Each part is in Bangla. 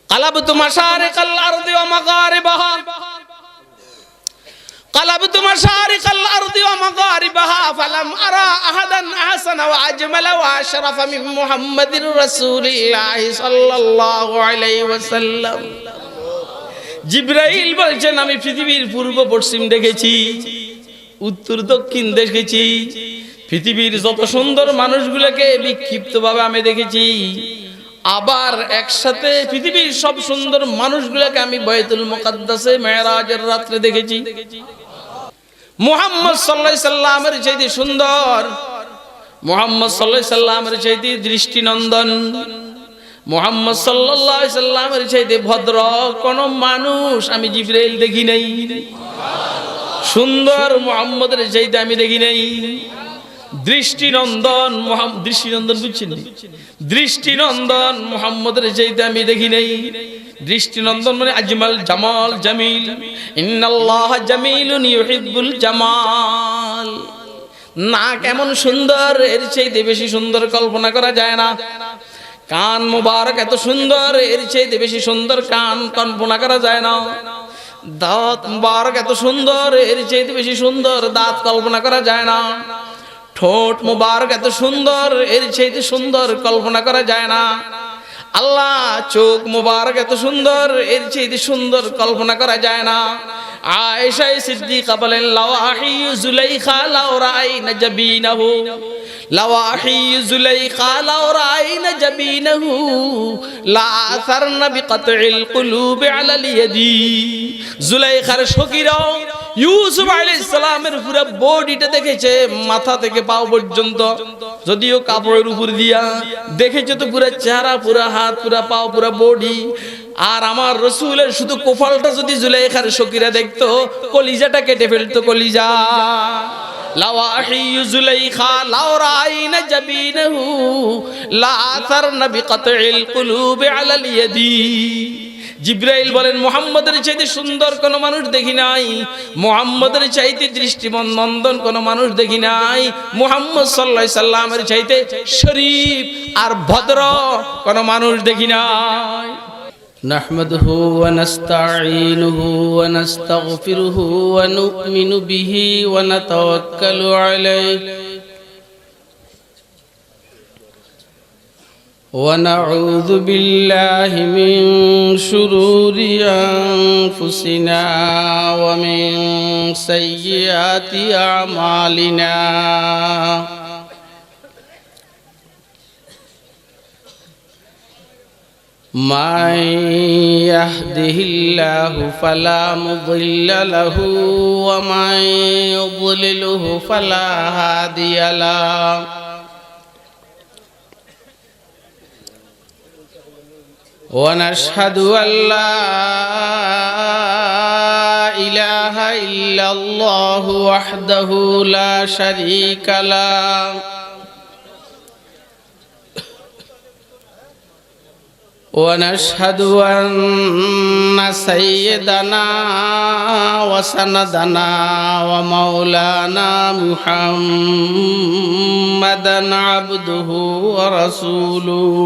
قلبت مشارق الأرض ومغاربها قلبت مشارق الأرض ومغاربها فلم أرى أحدا أحسن وأجمل وأشرف من محمد رسول الله صلى الله عليه وسلم জিবরাইল বলছেন আমি পৃথিবীর পূর্ব পশ্চিম দেখেছি, উত্তর দক্ষিণ দেখেছি, পৃথিবীর যত সুন্দর মানুষগুলোকে বিক্ষিপ্তভাবে আমি দেখেছি, আবার একসাথে পৃথিবীর সব সুন্দর মানুষগুলোকে আমি বাইতুল মুকাদ্দাসে মেরাজের রাতে দেখেছি। মুহাম্মদ সাল্লাল্লাহু আলাইহি সাল্লামের চাইতে সুন্দর, মুহাম্মদ সাল্লাল্লাহু আলাইহি সাল্লামের চাইতে দৃষ্টিনন্দন, মুহাম্মদ সাল্লাল্লাহু আলাইহি সাল্লামের চাইতে ভদ্র কোন মানুষ আমি জিবরাইল দেখি নাই। সুন্দর মুহাম্মদের চাইতে আমি দেখি নাই। দৃষ্টিনন্দন দৃষ্টিনন্দন বুঝছেন, দৃষ্টিনন্দন মুহাম্মদের চাইতে আমি দেখি নাই। দৃষ্টিনন্দন মানে আজমাল জামাল জামিল, ইন্নাল্লাহা জামিলুন ইউহিব্বুল জামাল। না কেমন সুন্দর, এর চাইতে বেশি সুন্দর কল্পনা করা যায় না। কান মুবারক এত সুন্দর, এর চাইতে বেশি সুন্দর কান কল্পনা করা যায় না। দাঁত মুবারক এত সুন্দর, এর চাইতে বেশি সুন্দর দাঁত কল্পনা করা যায় না। ঠোঁট মুবারক এত সুন্দর, এর চাইতে সুন্দর কল্পনা করা যায় না। আল্লাহ চোখ মুবারক এত সুন্দর, এর চাইতে সুন্দর কল্পনা করা যায় না। আয়েশা সিদ্দিকা বলেন লাওয়াহি যুলাইখা লাও রাআইনা জাবিনাহু, লাওয়াহি যুলাইখা লাও রাআইনা জাবিনাহু লা আসারনা বিকাতইল কুলুবি আলাল ইয়াদি। যুলাইখার সখীরাও ইউসুফ আলাইহিস সালামের পুরো বডিটা দেখেছে, মাথা থেকে পা পর্যন্ত, যদিও কাপড়ের উপর দিয়া দেখেছে তো পুরো চেহারা, পুরো হাত, পুরো পা, পুরো বডি। আর আমার রাসূলের শুধু কপালটা যদি যুলাইখার সখীরা দেখতো, কলিজাটা কেটে ফেলতো, কলিজা। লাওয়াহি যুলাইখা লাও রাআইনা জাবিনাহু লা আসারনা বিকাতইল কুলুবি আলাল ইয়াদি। জিবরাইল বলেন মুহাম্মদের চাইতে সুন্দর কোন মানুষ দেখি নাই, মুহাম্মদের চাইতে দৃষ্টিনন্দন কোন মানুষ দেখি নাই, মুহাম্মদ সাল্লাল্লাহু আলাইহি সাল্লামের চাইতে শরীফ আর ভদ্র কোন মানুষ দেখি নাই। নাহমাদুহু ওয়া নাস্তাঈনুহু ওয়া নাস্তাগফিরুহু ওয়া নু'মিনু বিহি ওয়া নাতাওয়াক্কালু আলাইহি ونعوذ بالله من شرور أنفسنا ومن سيئات أعمالنا من يهده الله فلا مضل له ومن يضلله فلا هادي له ونشهد أن لا إله إلا الله وحده لا شريك له ونشهد أن سيدنا وسندنا ومولانا محمدا عبده ورسوله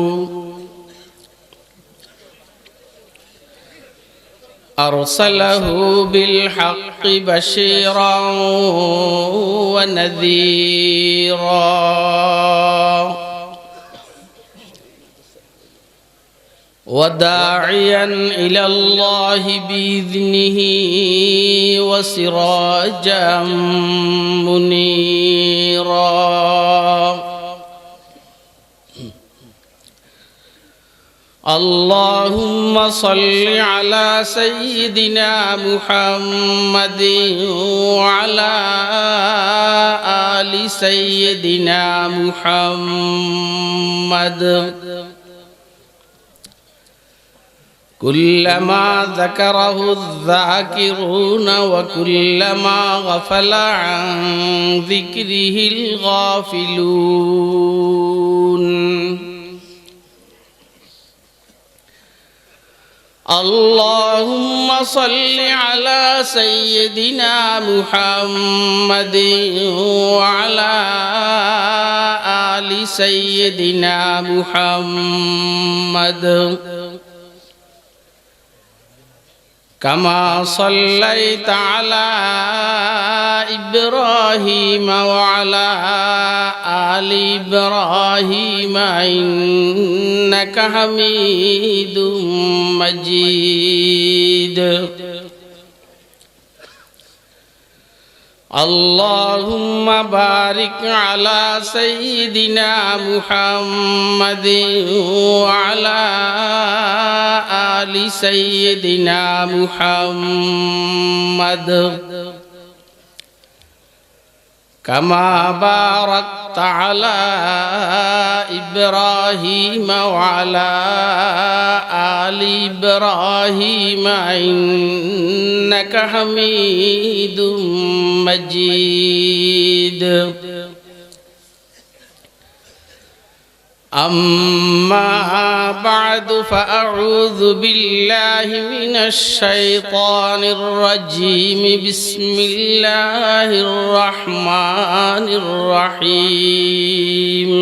أرسله بالحق بشيرا ونذيرا وداعيا إلى الله بإذنه وسراجا منيرا اللهم صل على سيدنا محمد وعلى آل سيدنا محمد كلما ذكره الذاكرون وكلما غفل عن ذكره الغافلون اللهم صل على سيدنا محمد وعلى آل سيدنا محمد كما صليت على إبراهيم وعلى آل إبراهيم إنك حميد مجيد اللهم بارك على سيدنا محمد وعلى آل سيدنا محمد كما باركت على إبراهيم وعلى آل إبراهيم إنك حميد مجيد أما بعد فأعوذ بالله من الشيطان الرجيم بسم الله الرحمن الرحيم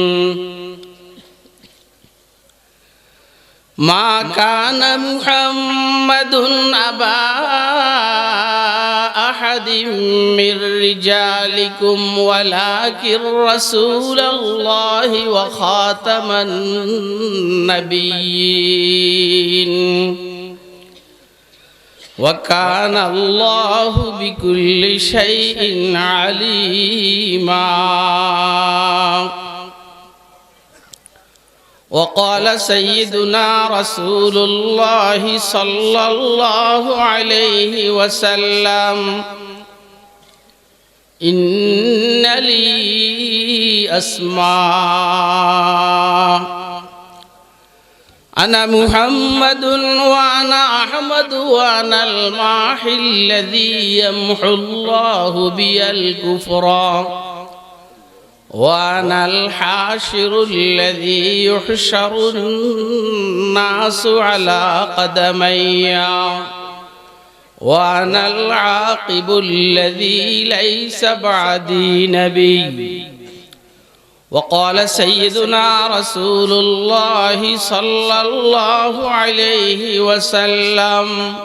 ما كان محمد أبا أحد من رجالكم ولكن رسول الله وخاتم النبيين وكان الله بكل شيء عليما وقال سيدنا رسول الله صلى الله عليه وسلم إن لي أسماء أنا محمد وأنا أحمد وأنا الماحي الذي يمحو الله بي الكفر وأنا الحاشر الذي يحشر الناس على قدمي وأنا العاقب الذي ليس بعدي نبي وقال سيدنا رسول الله صلى الله عليه وسلم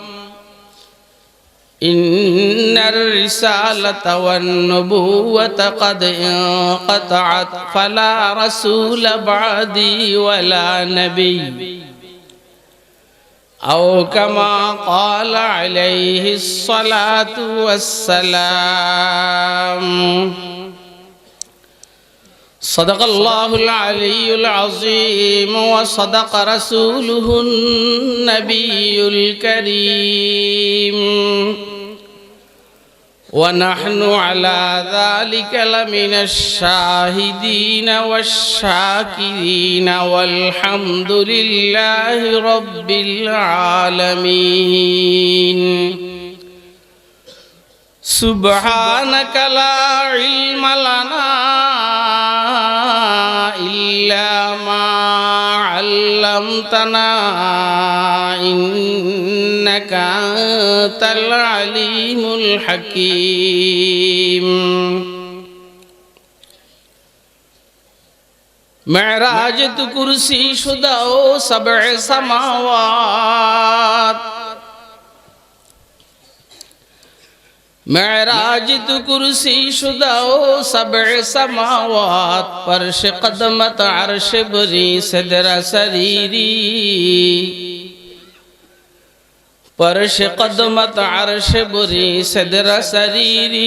إن الرسالة والنبوة قد انقطعت فلا رسول بعدي ولا نبي أو كما قال عليه الصلاة والسلام صدق الله العلي العظيم وصدق رسوله النبي الكريم ونحن على ذلك لمن الشاهدين والشاكرين والحمد لله رب العالمين سبحانك لا علم لنا إلا ما علمتنا إنك أنت العليم الحكيم معراج تو کرسی شدہ و سبع سماوات معراج تو کرسی شدہ و سبع سماوات فرش قدمت عرش بری صدر سریری فرش قدمت عرش بری صدر سریری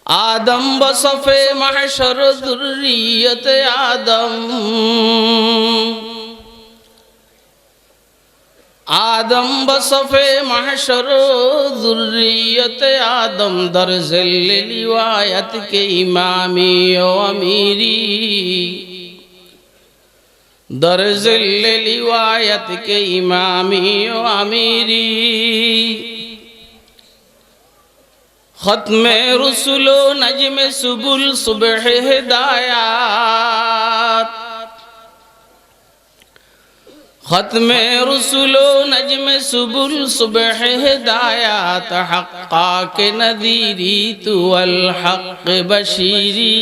آدم بصف محشر ذریت آدم آدم بصف محشر ذریت آدم در ذل روایت کے امامی و امیری در ذل روایت کے امامی و امیری ختم رسول و نجم سبل صبح ہدایات ختم رسول و نجم سبل صبح ہدایات حقا کے نذیری تو الحق بشیری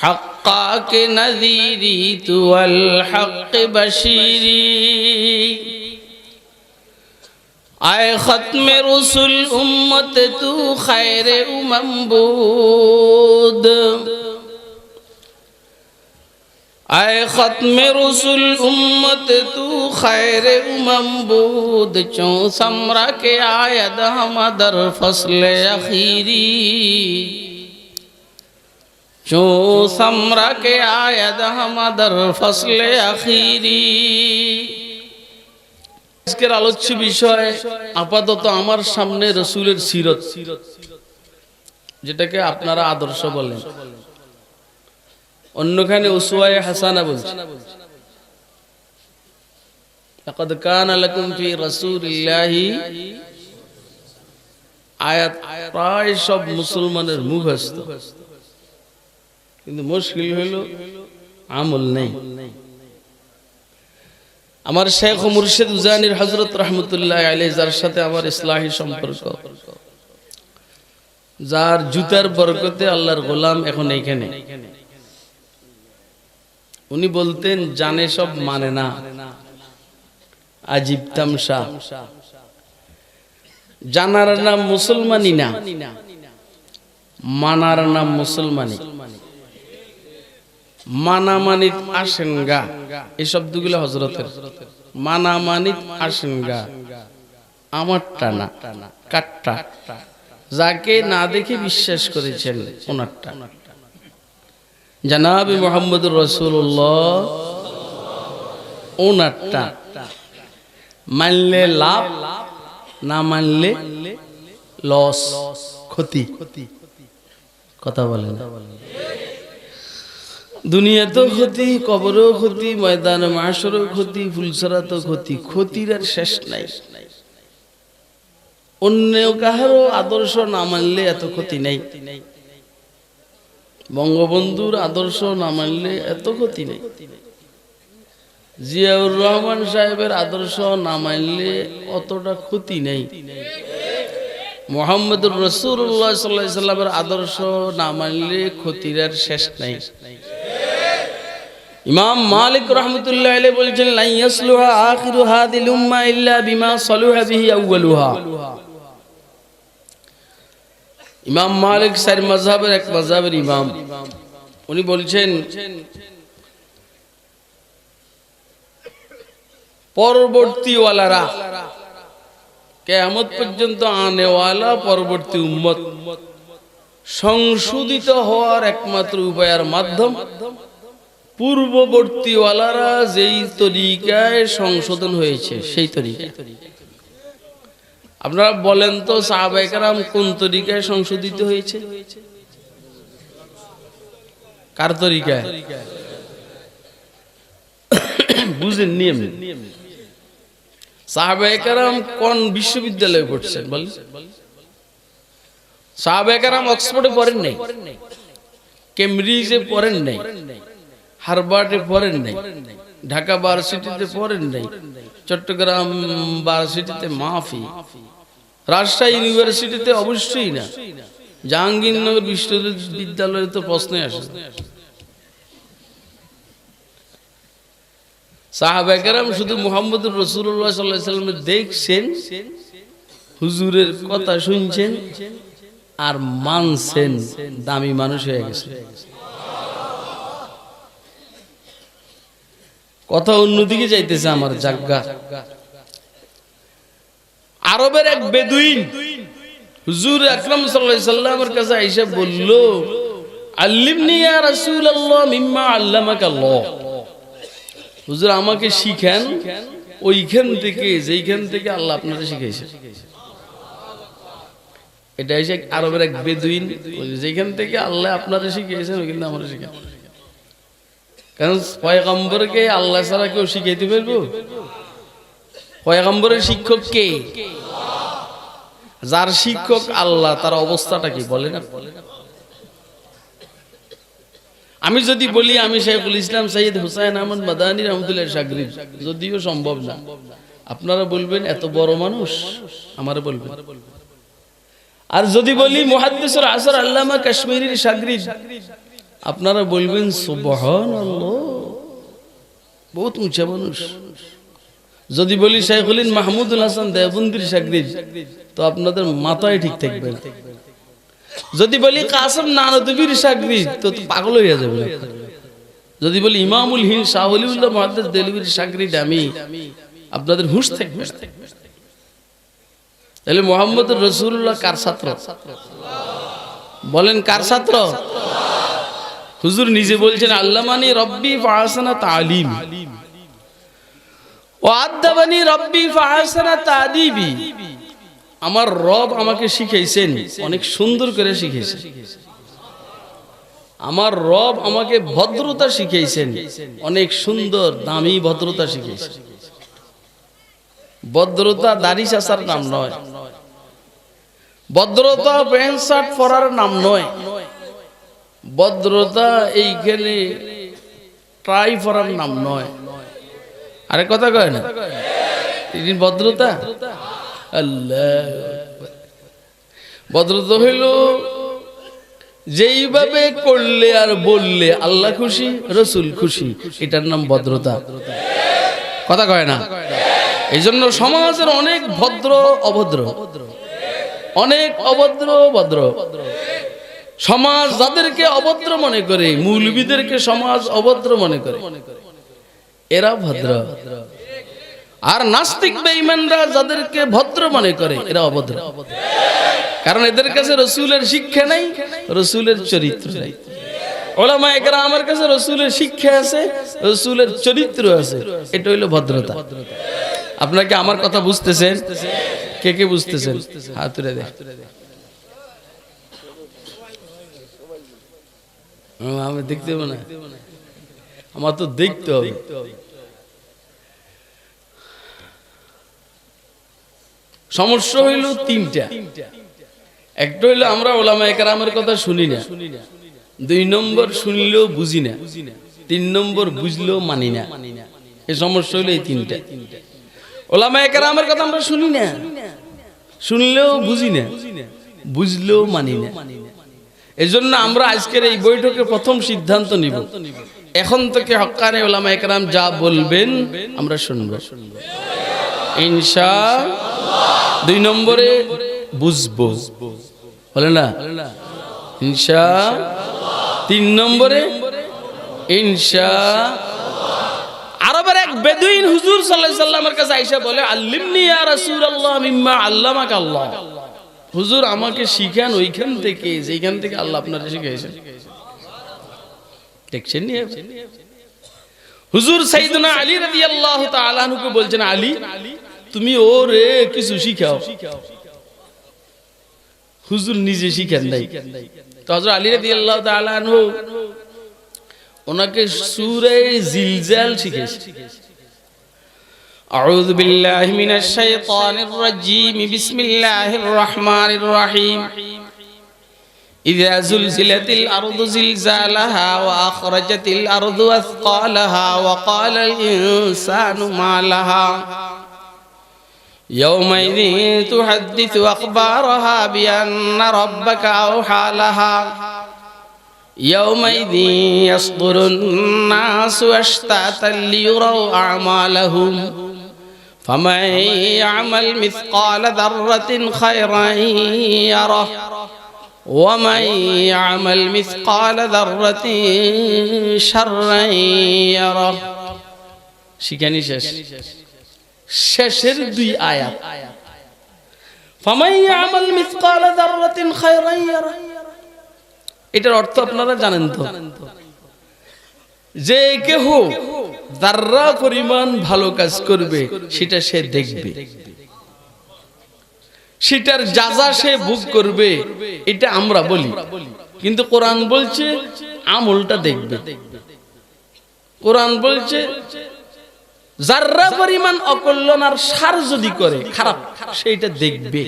حق حقا کے نذیری تو الحق بشیری آئے ختم رسول امت تو خیر امم بود آئے ختم رسول امت تو خیر امم بود چون سمرا کے آید ہم در فصل اخیری چون سمرا کے آید ہم در فصل اخیری আজকের আলোচ্য বিষয় আপাতত আমার সামনে রাসূলের সিরত যেটাকে আপনারা আদর্শ বলেন অন্যখানে উসওয়ায়ে হাসানা বলছেন লাকাদ কানা লাকুম ফি রাসূলিল্লাহি আয়াত প্রায় সব মুসলমানের মুখস্থ কিন্তু মুশকিল হলো আমল নেই আমার শেখ ও মুর্শিদ উজানির হযরত রাহমাতুল্লাহ আলাইহি যার সাথে আমার ইসলাহি সম্পর্ক যার জুতার বরকতে আল্লাহর গোলাম এখন এইখানে উনি বলতেন জানে সব মানে না আজীব তামসা জানার নাম মুসলমানি না মানার নাম মুসলমানি মানামানিত আসেনগা এই শব্দগুলো হযরতের মানামানিত আসেনগা আমারটা না কাটটা যাকে না দেখে বিশ্বাস করেছেন ওনারটা জনাবে মুহাম্মদুর রাসূলুল্লাহ ওনারটা মানলে লাভ না মানলে লস ক্ষতি কথা বলেন দুনিয়া তো ক্ষতি কবরও ক্ষতি ময়দান মাশরও ক্ষতি ফুলসরাতও ক্ষতি ক্ষতির আর শেষ নাই অন্য কাহারও আদর্শ না মানলে এত ক্ষতি নাই বঙ্গবন্ধুর আদর্শ না মানলে এত ক্ষতি নেই জিয়াউর রহমান সাহেবের আদর্শ না মানলে অতটা ক্ষতি নেই মুহাম্মদুর রাসূলুল্লাহ সাল্লাল্লাহু আলাইহি সাল্লামের আদর্শ না মানলে ক্ষতির আর শেষ নাই ইমাম মালিক রাহমাতুল্লাহ আলাইহি বলেছেন লা ইয়াসলুহা আখিরু হাযিল উম্মাহ ইল্লা বিমা সালুহা বিহি আউয়ালুহা ইমাম মালিক সার মাযহাবের এক মাযহাবের ইমাম উনি বলছেন পরবর্তী ওয়ালারা কিয়ামত পর্যন্ত আনেওয়ালা পরবর্তী উম্মত সংশোধিত হওয়ার একমাত্র উপায় আর মাধ্যম পূর্ববর্তী ওয়ালারা যেই তরিকায় সংশোধন হয়েছে সেই তরিকা আপনারা বলেন তো সাহাবায়ে কেরাম কোন তরিকায় সংশোধিত হয়েছে কার তরিকায় বুঝেন নিয়ম সাহাবায়ে কেরাম কোন বিশ্ববিদ্যালয়ে পড়ছেন বলেন সাহাবায়ে কেরাম অক্সফোর্ডে পড়েন নাই কেমব্রিজে পড়েন নাই হার্ভার্ডে পড়েন নাই ঢাকা ভার্সিটিতে পড়েন নাই চট্টগ্রাম ভার্সিটিতে মাফি রাজশাহী ইউনিভার্সিটিতে অবশ্যই না জাহাঙ্গীরনগর বিশ্ববিদ্যালয়ে তো প্রশ্নই আসে সাহাবায়ে কেরাম শুধু মুহাম্মদুর রাসূলুল্লাহ সাল্লাল্লাহু আলাইহি ওয়াসাল্লাম দেখছেন হুজুরের কথা শুনছেন আর মানছেন দামি মানুষ হয়ে গেছে কথা অন্যদিকে যাইতেছে আমার জাগা আরবের এক বেদুইন হুজুর আকরাম সাল্লাল্লাহু আলাইহি সাল্লামের কাছে আয়েশা বলল আল্লিমনি ইয়া রাসূলুল্লাহ মিম্মা আল্লামাকাল্লাহ হুজুর আমাকে শিখান ওইখান থেকে যেইখান থেকে আল্লাহ আপনাকে শিখাইছে এটা এসে আরবের এক বেদুইন যেখান থেকে আল্লাহ আপনাকে শিখিয়েছেন ওইখান থেকে আমরা শিখান কারণ পয়গম্বরকে আল্লাহ ছাড়া কেউ শিখাইতে পারবো পয়গম্বরের শিক্ষক কে যার শিক্ষক আল্লাহ তার অবস্থাটা কি বলে না আমি যদি বলি আমি শাইখুল ইসলাম সৈয়দ হুসাইন আহমদ মাদানী রহমতুল্লাহ শাগরিদ যদিও সম্ভব না আপনারা বলবেন এত বড় মানুষ আমারে বলবেন আর যদি বলি মুহাদ্দিসুল আসর আল্লামা কাশ্মীরির শাগরিদ আপনারা বলবেন সুবহানাল্লাহ, বহুত উঁচা মানুষ। যদি বলি শাইখুল মাহমুদুল হাসান দেওবন্দির শাগরিদ, তো আপনাদের মাথায় ঠিক থাকবে না। যদি বলি কাসেম নানতুবির শাগরিদ, তো পাগল হয়ে যাবে। যদি বলি ইমামুল হিন্দ শাহ ওলিউল্লাহ মুহাদ্দিস দেলভির শাগরিদ আমি, আপনাদের হুঁশ থাকবে না। তাহলে মুহাম্মদুর রাসূলুল্লাহ কার ছাত্র? বলেন কার ছাত্র? হুজুর নিজে বলছেন আল্লামানি রব্বি ফাহসানা তালিম ওয়া আদাবানি রব্বি ফাহসানা তাদিবি। আমার রব আমাকে শিখাইছেন, অনেক সুন্দর করে শিখাইছেন। আমার রব আমাকে ভদ্রতা শিখাইছেন, অনেক সুন্দর দামি ভদ্রতা শিখাইছেন। ভদ্রতা দাড়ি চাচার নাম নয়, ভদ্রতা প্যান্ট শার্ট পরার নাম নয়, ভদ্রতা এইখানে ট্রাই পরার নাম নয়। আরে কথা কয় না ভদ্রতা? আল্লাহ, ভদ্রতা হইল যেইভাবে করলে আর বললে আল্লাহ খুশি, রসুল খুশি, এটার নাম ভদ্রতা। কথা কয় না? এই জন্য সমাজের অনেক ভদ্র অভদ্র, অনেক অভদ্র ভদ্র। সমাজ যাদেরকে অভদ্র মনে করে, মৌলবীদেরকে সমাজ অভদ্র মনে করে, এরা ভদ্র। আর নাস্তিক বেঈমানরা যাদেরকে ভদ্র মনে করে, এরা অভদ্র। কারণ এদের কাছে রসুলের শিক্ষা নাই, রসুলের চরিত্র নাই। ওলামায়ে কেরামের কাছে রসুলের শিক্ষা আছে, রসুলের চরিত্র আছে। এটা হইল ভদ্রতা। আপনারা কি আমার কথা বুঝতেছেন? কে কে বুঝতেছেন? হাত তুলে দেখ। আমি দেখতে হবে না, আমার তো দেখতে হবে। সমস্যা হইল তিনটা। একটা হইলো আমরা ওলামায়ে কেরামের কথা শুনি না, 2 নম্বর শুনলেও বুঝি না, 3 নম্বর বুঝলেও মানি না। এই সমস্যা হইলো এই তিনটা। ওলামায়ে কেরামের কথা আমরা শুনি না, শুনলেও বুঝি না, বুঝলেও মানি না। এজন্য আমরা আজকের এই বৈঠকে প্রথম সিদ্ধান্ত নিব, এখন থেকে হক্কানে ওলামায়ে কেরাম যা বলবেন আমরা শুনব ইনশাআল্লাহ। 2 নম্বরে বুঝবো, বলে না ইনশাআল্লাহ। 3 নম্বরে ইনশাআল্লাহ। আরবের এক বেদুইন হুজুর সাল্লাল্লাহু আলাইহি সাল্লামের কাছে আয়েশা বলে, আল্লিমনি ইয়া রাসূলুল্লাহ মিম্মা আল্লামাকা আল্লাহ। হুজুর আমাকে শিখান ওইখান থেকে যেখান থেকে আল্লাহ আপনাকে শিখাইছেন। দেখছেন নি? হুজুর সাইয়েদনা আলী রাদিয়াল্লাহু তাআলা আনহুকে বলছেন, আলী তুমি ওরে কিছু শিখাও। হুজুর নিজে শিখেন নাই, তো হযরত আলী রাদিয়াল্লাহু তাআলা আনহু ওনাকে সূরা জিলজাল শিখাইছে। আউযু বিল্লাহি মিনাশ শাইতানির রাজীম, বিসমিল্লাহির রহমানির রহিম। ইযা যুলজিলাতিল আরদু জিলজালাহা ওয়া আখরাজাতিল আরদু আসকালাহা ওয়া ক্বালাল ইনসানু মা লাহা ইয়াওমাইযিন তুহাদ্দিসু আখবারাহা বিআন্না রাব্বাকা আওহা লাহা ইয়াওমাইযিন ইয়াসদুরুন নাসু আশতাতান লিয়ুরাউ আ'মালাহুম ফামান ইয়া'মাল মিসকালা যাররাতিন খায়রান ইয়ারাহ ওয়া মান ইয়া'মাল মিসকালা যাররাতিন শাররান ইয়ারাহ। শিখানি শেষ। শেষের 2 আয়াত, ফামান ইয়া'মাল মিসকালা যাররাতিন খায়রান ইয়ারাহ। এটার অর্থ আপনারা জানেন তো, যে কেহ যাররা পরিমাণ ভালো কাজ করবে সেটা সে দেখবে, সেটার যাজা সে ভোগ করবে। এটা আমরা বলি, কিন্তু কোরআন বলছে আমলটা দেখবে। কোরআন বলছে যাররা পরিমাণ অকল্যাণ আর সার যদি করে খারাপ, সেটা দেখবে,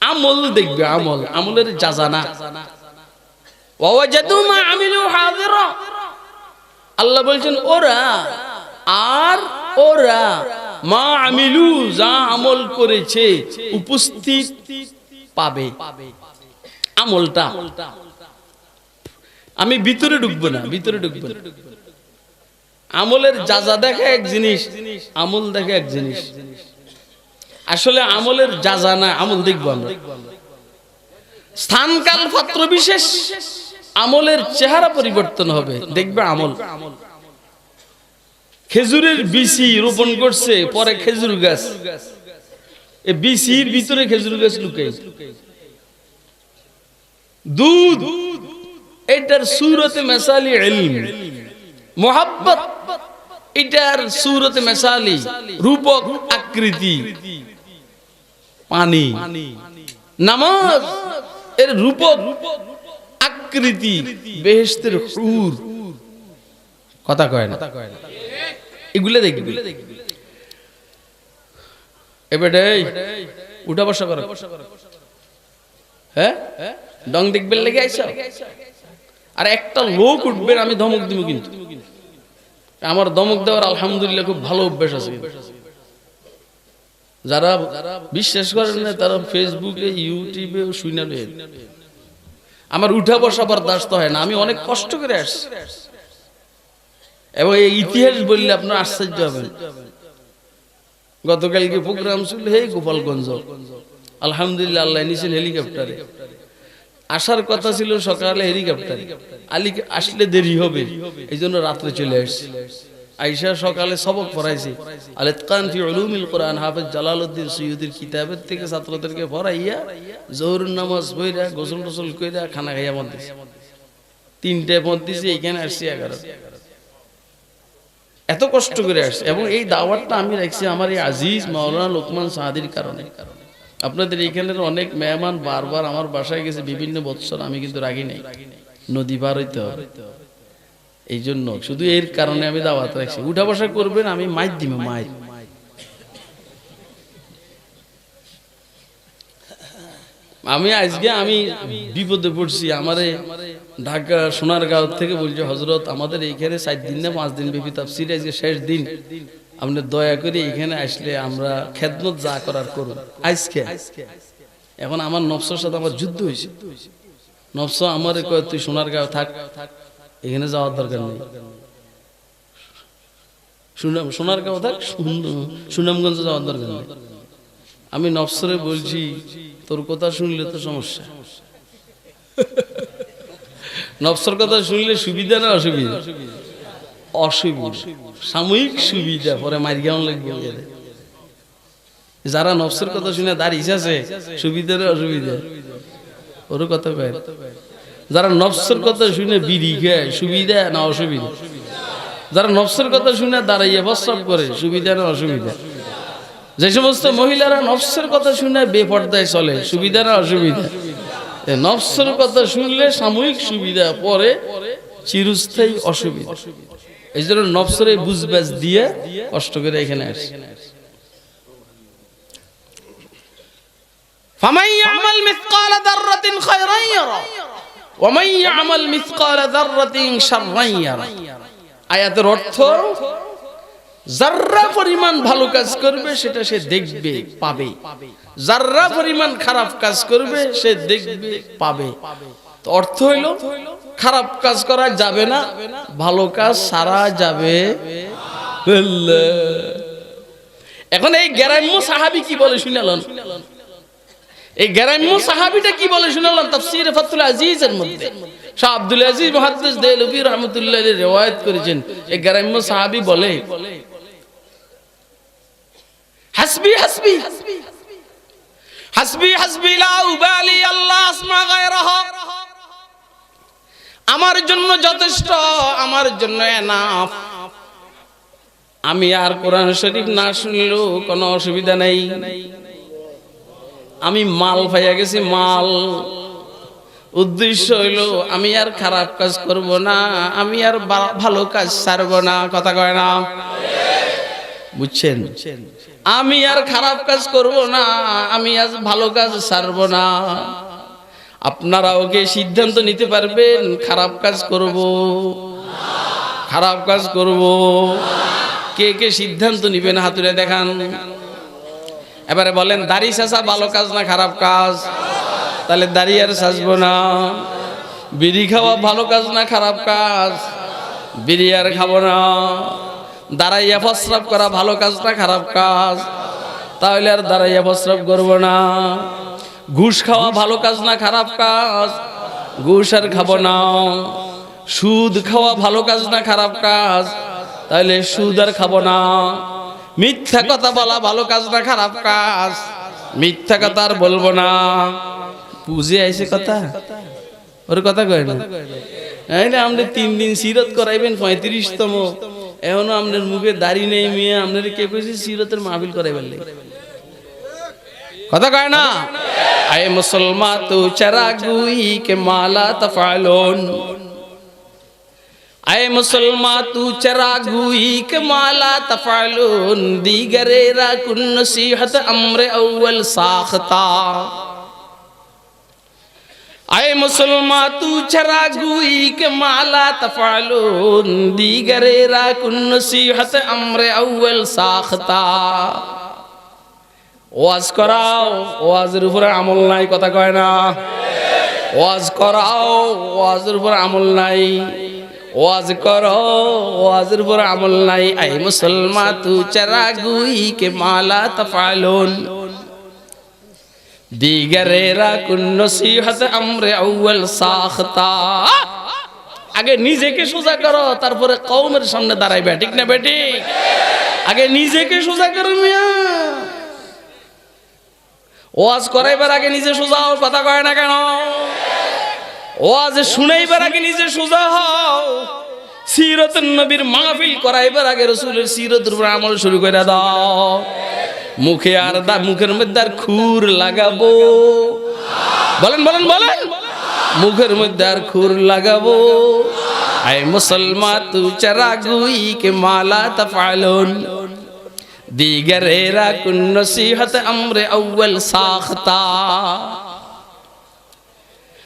আমল দেখবে, আমল, আমলের যাজা না। ওয়াজাদু মা আমিলু হাযিরা। আল্লাহ বলছেন ওরা আর ওরা মা আমিলু যা আমল করেছে উপস্থিত পাবে। আমলটা আমি ভিতরে ঢুকবো না। আমলের যা দেখে এক জিনিস, আমল দেখে এক জিনিস। আসলে আমলের যা না, আমল দেখবো আমরা। স্থান কাল পাত্র বিশেষ আমলের চেহারা পরিবর্তন হবে, দেখবে আমল। খেজুরের বিচি রোপণ করছে, পরে খেজুর গাছ, এই বিচির ভিতরে খেজুর গাছ লুকাই। দুধ, এটার সূরতে মেসালি ইলম। মোহাব্বত, এটার সূরতে মেসালি রূপক আকৃতি পানি। নামাজ, এর রূপক আকৃতি বেহেশতের হুর। কথা কয় না, এগুলো দেখবি। এবারে উঠা বসা করো, হ্যাঁ ডং দেখবে লেগে আইসা। আর একটা লোক উঠবে, আমি ধমক দিব, কিন্তু আমার ধমক দেওয়ার আলহামদুলিল্লাহ খুব ভালো অভ্যাস আছে। যারা বিশ্বাস করেন না তারা ফেসবুকে ইউটিউবে শুনে নেন। আমার উঠা বসা বরদাস্ত হয় না, আমি অনেক কষ্ট করে আসছি। এবং এই ইতিহাস বললে আপনার আশ্চর্য হবেন। গতকালকে প্রোগ্রাম ছিল হে গোপালগঞ্জ, আলহামদুলিল্লাহ আল্লাহ নিয়েছেন হেলিকপ্টারে। আসার কথা ছিল সকালে হেলিকপ্টারে, আসলে দেরি হবে, এই জন্য রাত্রে চলে আসছি। আইসা সকালে সবক পড়াইছি, আল ইতকান ফি উলুমিল কোরআন, হাফেজ জালালউদ্দিন সুয়ুতির কিতাবের থেকে ছাত্রদেরকে পড়াইয়া জোহরের নামাজ পড়া, গোসল টোসল কইরা খানা খাইয়া মত দিছি। 3টায় মত দিছি, এইখানে আসছি 11। এত কষ্ট করে আসছে। এবং এই দাওয়াতটা আমি রাখছি আমার এই আজিজ মাওলানা লোকমান সাদির কারণে। আপনাদের এইখানের অনেক মেহমান বারবার আমার বাসায় গেছে বিভিন্ন বছর, আমি কিন্তু রাখি নাই, নদী পার হইতে হবে। এই জন্য শুধু এর কারণে আমি দাওয়াত রাখছি। উঠা বসা করবেন, আমি মাইর দিব, মাইর। আমি আজকে আমি বিপদে পড়ছি। আমারে ঢাকা সোনারগাঁও থেকে বলছে, হযরত আমাদের এইখানে 4 দিন না 5 দিন ব্যাপী তাফসীর, আজকে শেষ দিন, আপনি দয়া করে এখানে আসলে আমরা খেদমত যা করার করুন আজকে। এখন আমার নফসের সাথে আমার যুদ্ধ হয়েছে। নফস আমারে কয় তুই সোনারগাঁও থাক, এখানে যাওয়ার দরকার নেই। সোনারগাঁও থাক, সুনামগঞ্জ যাওয়ার দরকার নেই। আমি নফসরে বলছি তোর কথা শুনলে তো সমস্যা। নফসর কথা শুনলে সুবিধা না অসুবিধা? অসুবিধা, সাময়িক সুবিধা, পরে মার কেমন লাগবে। যারা নফসের কথা শুনে দাঁড়িয়ে আছে, সুবিধা না অসুবিধা? ওর কথা কয়। যারা নফসের কথা শুনে বিড়ি খায়, সুবিধা না অসুবিধা? যারা নফসের কথা শুনে দাঁড়াইয়া প্রস্রাব করে, সুবিধা না অসুবিধা? যে সমস্ত মহিলারা নফসের কথা শুনে বেপর্দায় চলে, সুবিধা না অসুবিধা? নফসের কথা শুনলে সাময়িক সুবিধা, পরে চিরস্থায়ী অসুবিধা। এই জন্য নফসের বুঝবাজ দিয়ে কষ্ট করে এখানে আসে। ফামান ইয়ামাল মিসকালা যাররাতিন খায়রান ইয়ারা ওয়া মান ইয়ামাল মিসকালা যাররাতিন শাররান ইয়ারা। আয়াতের অর্থ, যাররা পরিমাণ ভালো কাজ করবে সেটা সে দেখবে, পাবে। যাররা পরিমাণ খারাপ কাজ করবে সে দেখবে, পাবে। তো অর্থ হইল খারাপ কাজ করা যাবে না, ভালো কাজ সারা যাবে। এখন এই গ্রাম্য সাহাবী কি বলে শুনালেন? এই গ্রাম্য সাহাবীটা কি বলে শুনালেন? তাফসীরে ফাতুল আজিজের মধ্যে শাহ আব্দুল আজিজ মুহাদ্দিস দেহলভী রাহমাতুল্লাহ আলাইহি riwayat করেছেন। এই গ্রাম্য সাহাবী বলে, হাসবি হাসবি হাসবি হাসবি লা উবালি আল্লাহ আসমা গায়রাহা। আমার জন্য যথেষ্ট, আমার জন্য এনাফ। আমি আর কোরআন শরীফ না শুনলেও কোনো অসুবিধা নেই। আমি মাল পাইয়া গেছি, মাল। উদ্দেশ্য হইল আমি আর খারাপ কাজ করব না, আমি আর ভালো কাজ ছাড়ব না। কথা কয় না? বুঝছেন? আমি আর খারাপ কাজ করব না, আমি আজ ভালো কাজ ছাড়ব না। আপনারাও কি সিদ্ধান্ত নিতে পারবেন খারাপ কাজ করব, খারাপ কাজ করব? কে কে সিদ্ধান্ত নিবেন হাত তুলে দেখান। এবারে বলেন, দাড়ি চাচা ভালো কাজ না খারাপ কাজ? তাহলে দাড়ি আর সাজবো না। বিড়ি খাওয়া ভালো কাজ না খারাপ কাজ? বিড়ি আর খাবো না। দাঁড়াইয়া প্রস্রাব করা ভালো কাজ না খারাপ কাজ? তাহলে আর দাঁড়াইয়া প্রস্রাব করবো না। ঘুষ খাওয়া ভালো কাজ না খারাপ কাজ? ঘুষ আর খাবো না। সুদ খাওয়া ভালো কাজ না খারাপ কাজ? তাহলে সুদ আর খাবো না। মিথ্যা কথা বলা ভালো কাজ না খারাপ কাজ? মিথ্যা কথা আর বলবো না। বুঝে আইছে কথা? ওর কথা কয় না। আপনি 3 দিন সিরত করাইবেন 35তম, এখনো আপনার মুখে দাড়ি নেই মিয়া, আপনার কে কইছে সিরতের মাহফিল করাইবেন? কথা কয় না। আয়ে মুসলমান তু চারাগুই কে মালা তফালুন, আয়ে মুসলমান তু চারাগুই কে মালা তফালুন, দিগরেরা কুন নসিহত আমরে আউয়াল সাখতা। আয়ে মুসলমান তু চারাগুই কে মালা তফালুন, দিগরেরা কুন নসিহত আমরে আউয়াল সাখতা। ওয়াজ করাও, ওয়াজের উপরে আমল নাই। কথা কয় না। ওয়াজ করাও, ওয়াজের উপরে আমল নাই। ওয়াজ করো, ওয়াজের উপরে আমল নাই। আই মুসলমান তু চারাগুই কে মালা তফালুন, দিগরেরা কুন নসিহত আমরে আউয়াল সাখতা। আগে নিজেকে সোজা করো, তারপরে কওমের সামনে দাঁড়াইবে। ঠিক না বেটি? আগে নিজেকে সোজা করো মিয়া। ওয়াজ করাইবার আগে নিজে সোজা হও। কথা কয় না কেন? ওয়াজ শুনাইবার আগে নিজে সোজা হও। সিরাতুন নবীর মাহফিল করাইবার আগে রাসূলের সিরাতের উপর আমল শুরু করে দাও। মুখে আর মুখের মধ্যে আর খুর লাগাবো। বলেন বলেন বলেন। মুখের মধ্যে আর খুর লাগাবো। আয় মুসলমান তু চারাগুই কে মালা তফালুন, দিগরেরা কুন নসিহত আমরে আউয়াল সাখতা।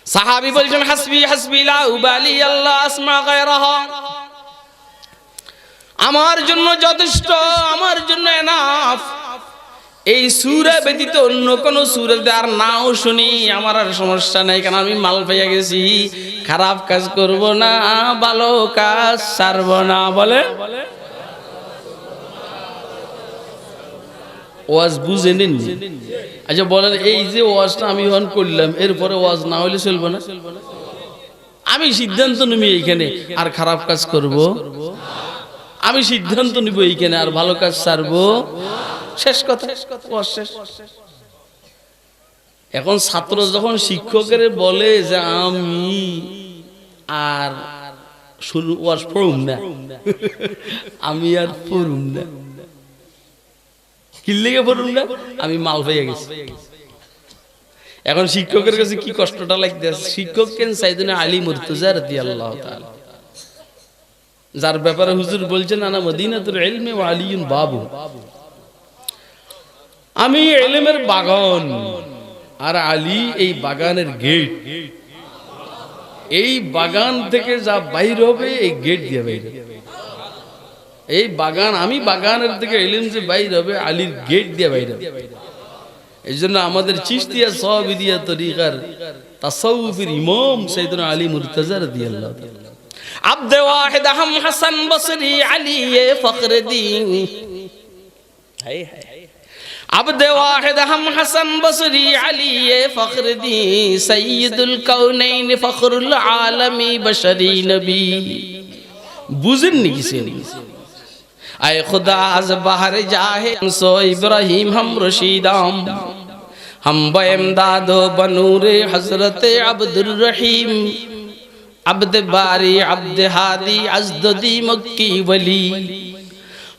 সাহাবী বলছেন হাসবি হাসবি লা উবালি আল্লাহ আসমা গায়রাহা। আমার জন্য যথেষ্ট, আমার জন্য এনাফ। এই সূরা ব্যতীত অন্য কোন সূরাতে আর নাও শুনি আমার আর সমস্যা নাই, কারণ আমি মাল পেয়ে গেছি। খারাপ কাজ করব না, ভালো কাজ ছাড়ব না। বলে ওয়াজ বুঝে নিন। আচ্ছা বলেন, এই যে ওয়াজটা আমি এখন করলাম, এরপরে ওয়াজ না হলে চলবে না? আমি সিদ্ধান্ত নিব এইখানে আর খারাপ কাজ করব, আমি সিদ্ধান্ত নিব এইখানে আর ভালো কাজ ছাড়বো। শেষ কথা, ওয়াজ শেষ। এখন ছাত্র যখন শিক্ষকের বলে যে আমি আর ওয়াজ পড়ুম না, আমি আর পড়ুম না, কিল্লিগে পড়ুন না, আমি মাল পেয়ে গেছি। এখন শিক্ষকের কাছে কি কষ্টটা লাগতেছে। শিক্ষক কেন সাইয়েদনা আলী মুর্তজা রাদিয়াল্লাহু তাআলা, যার ব্যাপারে হুজুর বলছেন আনা মদিনাতুল ইলমি ওয়া আলিয়ুন বাবু। আমি ইলমের বাগান আর আলী এই বাগানের গেট। এই বাগান থেকে যা বাইর হবে এই গেট দিয়ে বাইর হবে। এই বাগান, আমি বাগানের থেকে ইলম যে বাইর হবে আলীর গেট দিয়ে বাইর হবে। এই জন্য আমাদের চিশতিয়া সাহাবিদিয়া তরিকার তাসাউফের ইমাম সাইয়েদনা আলী মুর্তজা রাদিয়াল্লাহু তাআলা, আব্দে ওয়াহিদ আহম হাসান বসরি আলী ফখরুদ্দিন। হায় হায়, আব্দে ওয়াহিদ আহম হাসান বসরি আলী ফখরুদ্দিন, সাইয়্যিদুল কাউনাইন ফখরুল আলামি বশরি নবী। বুঝেননি কিছু? आए खुदा आज बाहर जाहे सो इब्राहिम हम रशीदाम, हम बमदादो बनूरे हजरत अब्दुल रहीम, अब्द बारी अब्द हादी अजदी मक्की वली,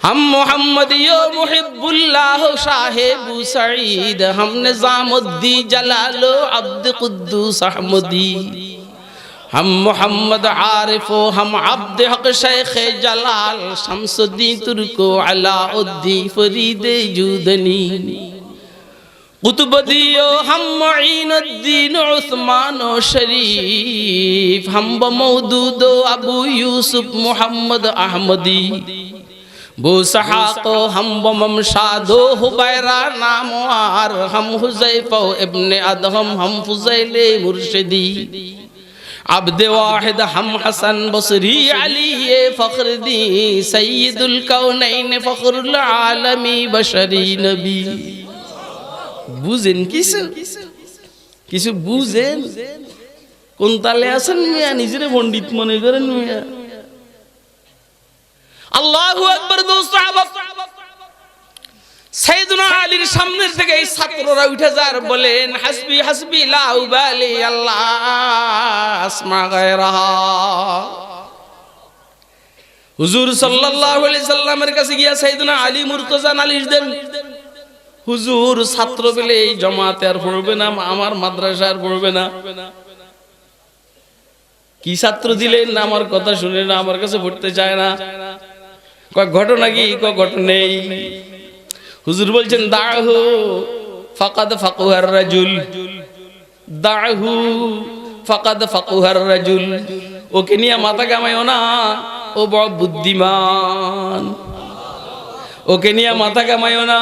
हम मोहम्मदियो मुहिब्बुल्लाह साहेबु सईद, हम निजामुद्दी जलालो अब्द कुद्दूस अहमदी, हम मोहम्मद आरिफो हम अब्द हक शेख जलाल, शमसुद्दीन तुर्को अलाउद्दीन फरीदे जुदनी, कुतुबदियो हम मुईनुद्दीन उस्मान शरीफ, हम बमौदूदो अबू यूसुफ मोहम्मद अहमदी, बुसहाको हम बमशादो हुबैरा नामवार, हम हुज़ैफा इब्ने अदहम हम फुज़ैले मुर्शिदी, আবদে ওয়াহিদ হাম হাসান বসরি আলী ফখরুদ্দি সৈয়দুল কাউনাইন ফখরুল আলমী বশরি নবী। বুঝেন কিছু কিছু বুঝেন? কোন তালে আছেন মিয়া? নিজেরে পণ্ডিত মনে করেন মিয়া? আল্লাহু আকবার। দোস্ত আহবাব, সাইয়েদুনা আলীর সামনের থেকে এই ছাত্ররা উঠে যার বলেন হাসবি হাসবি লা উবালি আল্লাহ আসমা গায়রাহা। হুজুর সাল্লাল্লাহু আলাইহি সাল্লামের কাছে গিয়া সাইয়েদুনা আলী মুর্তজা নালিশ দেন, হুজুর ছাত্র পেলে এই জামাতে আর পড়বে না, আমার মাদ্রাসায় আর পড়বে না। কি ছাত্র দিলেন? আমার কথা শুনে না, আমার কাছে পড়তে চায় না। কয় ঘটনা কি? কয় ঘটনা নেই। হুজুর বলছেন দাহু ফাকাদ ফাকুহার রাজুল, দাহু ফাকাদ ফাকুহার রাজুল। ওকে নিয়ে মাথা কামাইও না, ও বড় বুদ্ধিমান। ওকে নিয়ে মাথা কামাইও না,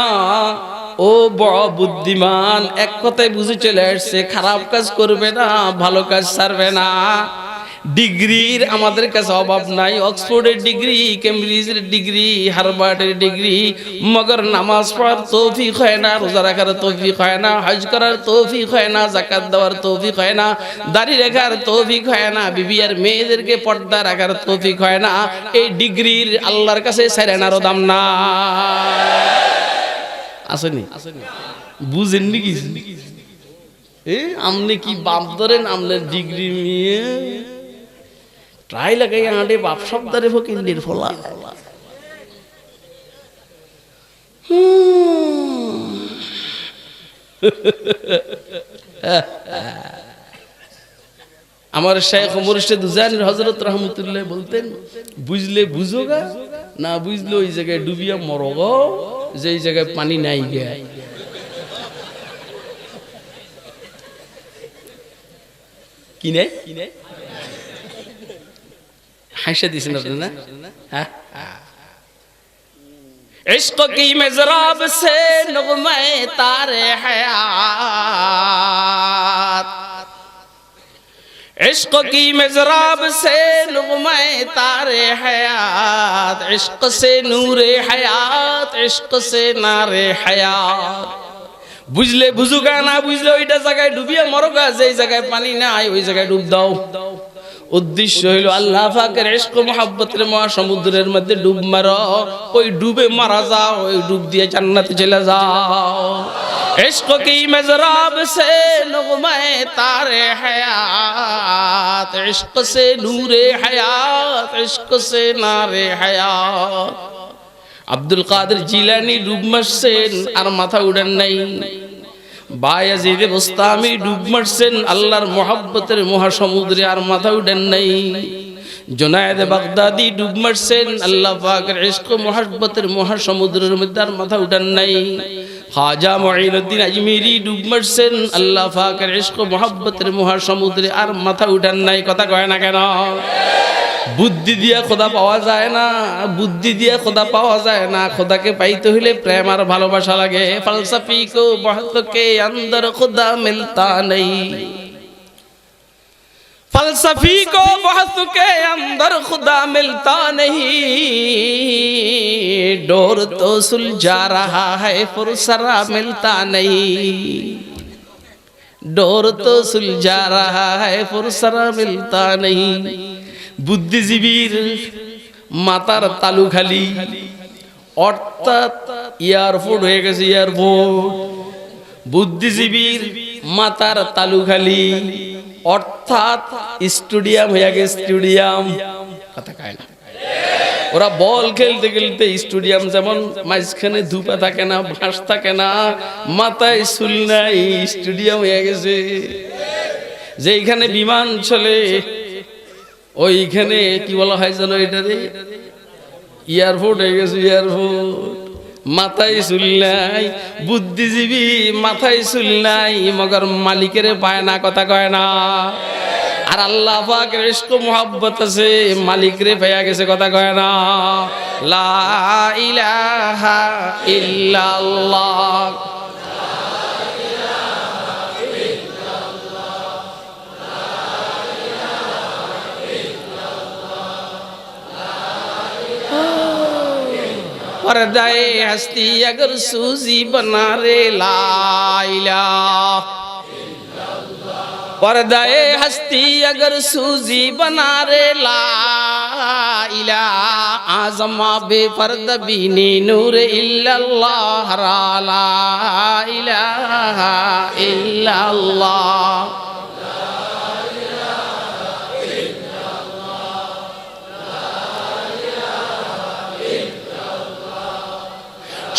ও বড় বুদ্ধিমান। এক কথায় বুঝে চলে আসছে, খারাপ কাজ করবে না, ভালো কাজ ছাড়বে না। ডিগ্রির আমাদের কাছে অভাব নাই, অক্সফোর্ডের ডিগ্রি, কেমব্রিজের ডিগ্রি, হার্ভার্ডের ডিগ্রি, মগর নামাজ পড়ার তৌফিক হয় না, রোজা রাখার তৌফিক হয় না, হজ করার তৌফিক হয় না, যাকাত দেওয়ার তৌফিক হয় না, দাড়ি রাখার তৌফিক হয় না, বিবি আর মেয়েদেরকে পর্দা রাখার তৌফিক হয় না। এই ডিগ্রির আল্লাহর কাছে সেরেনারও দাম না। আসেনি? বুঝেননি কি? আমনে কি বাপ ধরেন? আমনের ডিগ্রি নিয়ে ট্রাই লাগাই আঁটে বাপ শব্দারে ফকিন্দির ফলা। আমার শেখ মুর্শিদ হুসাইন হযরত রহমতুল্লাহ বলতেন, বুঝলে বুঝো গা, না বুঝলে ওই জায়গায় ডুবিয়া মরো গো, যেই জায়গায় পানি নাই গে। কি নেই? হাসা দিয়েছেন আপনি না? হ্যাঁ। इश्क की मज़राब से नग़मे तारे हयात, इश्क की मज़राब से नग़मे तारे हयात, इश्क से नूरे हयात, इश्क से नारे हयात। বুঝলে বুঝুগা, না বুঝলে ওইটা জায়গায় ডুবিয়ে মরগা, যেই জায়গায় পানি নাই ওই জায়গায় ডুব দাও। উদ্দেশ্য হইল আল্লাহ পাকের ইশক মুহাব্বতের মহাসমুদ্রের মধ্যে ডুব মারো, ওই ডুবে মারা যাও, ওই ডুব দিয়ে জান্নাতে চলে যাও। ইশক কি মজরাব সে নগমে তারে হায়াত, ইশক সে নূরে হায়াত, ইশক সে নারে হায়াত। আব্দুল কাদের জিলানী ডুব মারছেন আর মাথা উড়ান নাই। বায়াজিদ বুস্তামি ডুব মারছেন আল্লাহর মুহাব্বতের মহাসমুদ্রে আর মাথা উড়ান নাই। জুনায়েদ বাগদাদি ডুব মারছেন আল্লাহ পাকের ইশক মুহাব্বতের মহাসমুদ্রের মধ্যে আর মাথা উড়ান নাই। খাজা মুঈনুদ্দিন আজমিরি ডুব মারছেন আল্লাহ পাকের ইশক মুহাব্বতের মহাসমুদ্রে আর মাথা উঠান নাই। কথা কয় না কেন? বুদ্ধি দিয়া খোদা পাওয়া যায় না, বুদ্ধি দিয়া খোদা পাওয়া যায় না। খোদাকে পাইতে হইলে প্রেম আর ভালোবাসা লাগে। ফলসফি কো বহুত কে অন্দর খুদা মিলতা নেই, फलसफी को बहुत के अंदर खुदा मिलता नहीं, डोर तो सुलझा रहा है फुरसरा मिलता नहीं, डोर तो सुलझा रहा है फुरसरा मिलता नहीं। বুদ্ধিজীবীর মাথার তালু খালি, অর্থাৎ এয়ারপোর্ট হয়ে গেছে এয়ারপোর্ট। বুদ্ধিজীবীর মাথার তালু খালি, অর্থাৎ স্টেডিয়াম হয়ে গেছে স্টেডিয়াম। কথা কয় না? ওরা বল খেলতে খেলতে স্টেডিয়াম যেমন মাঝখানে ধুপা থাকে না, বাঁশ থাকে না, মাথায় চুল নাই, স্টেডিয়াম হয়ে গেছে। যেইখানে বিমান চলে ওইখানে কি বলা হয় যেন, এটারে এয়ারপোর্ট হয়ে গেছে এয়ারপোর্ট। মাথায় চুল নাই, বুদ্ধিজীবী মাথায় চুল নাই, মগর মালিকের পায় না। কথা কয় না? আর আল্লাহ পাকের ইশক মুহাব্বত আছে, মালিকরে পাইয়া গেছে। কথা কয় না? লা ইলাহা ইল্লাল্লাহ, पर्दाए हस्ती अगर सूजी बना रे ला इलाहा, पर्दाए हस्ती अगर सूजी बना रे ला इलाहा, आज़मा बेपर्द बीनी नूर इल्लल्लाह ला इलाहा इल्लल्लाह।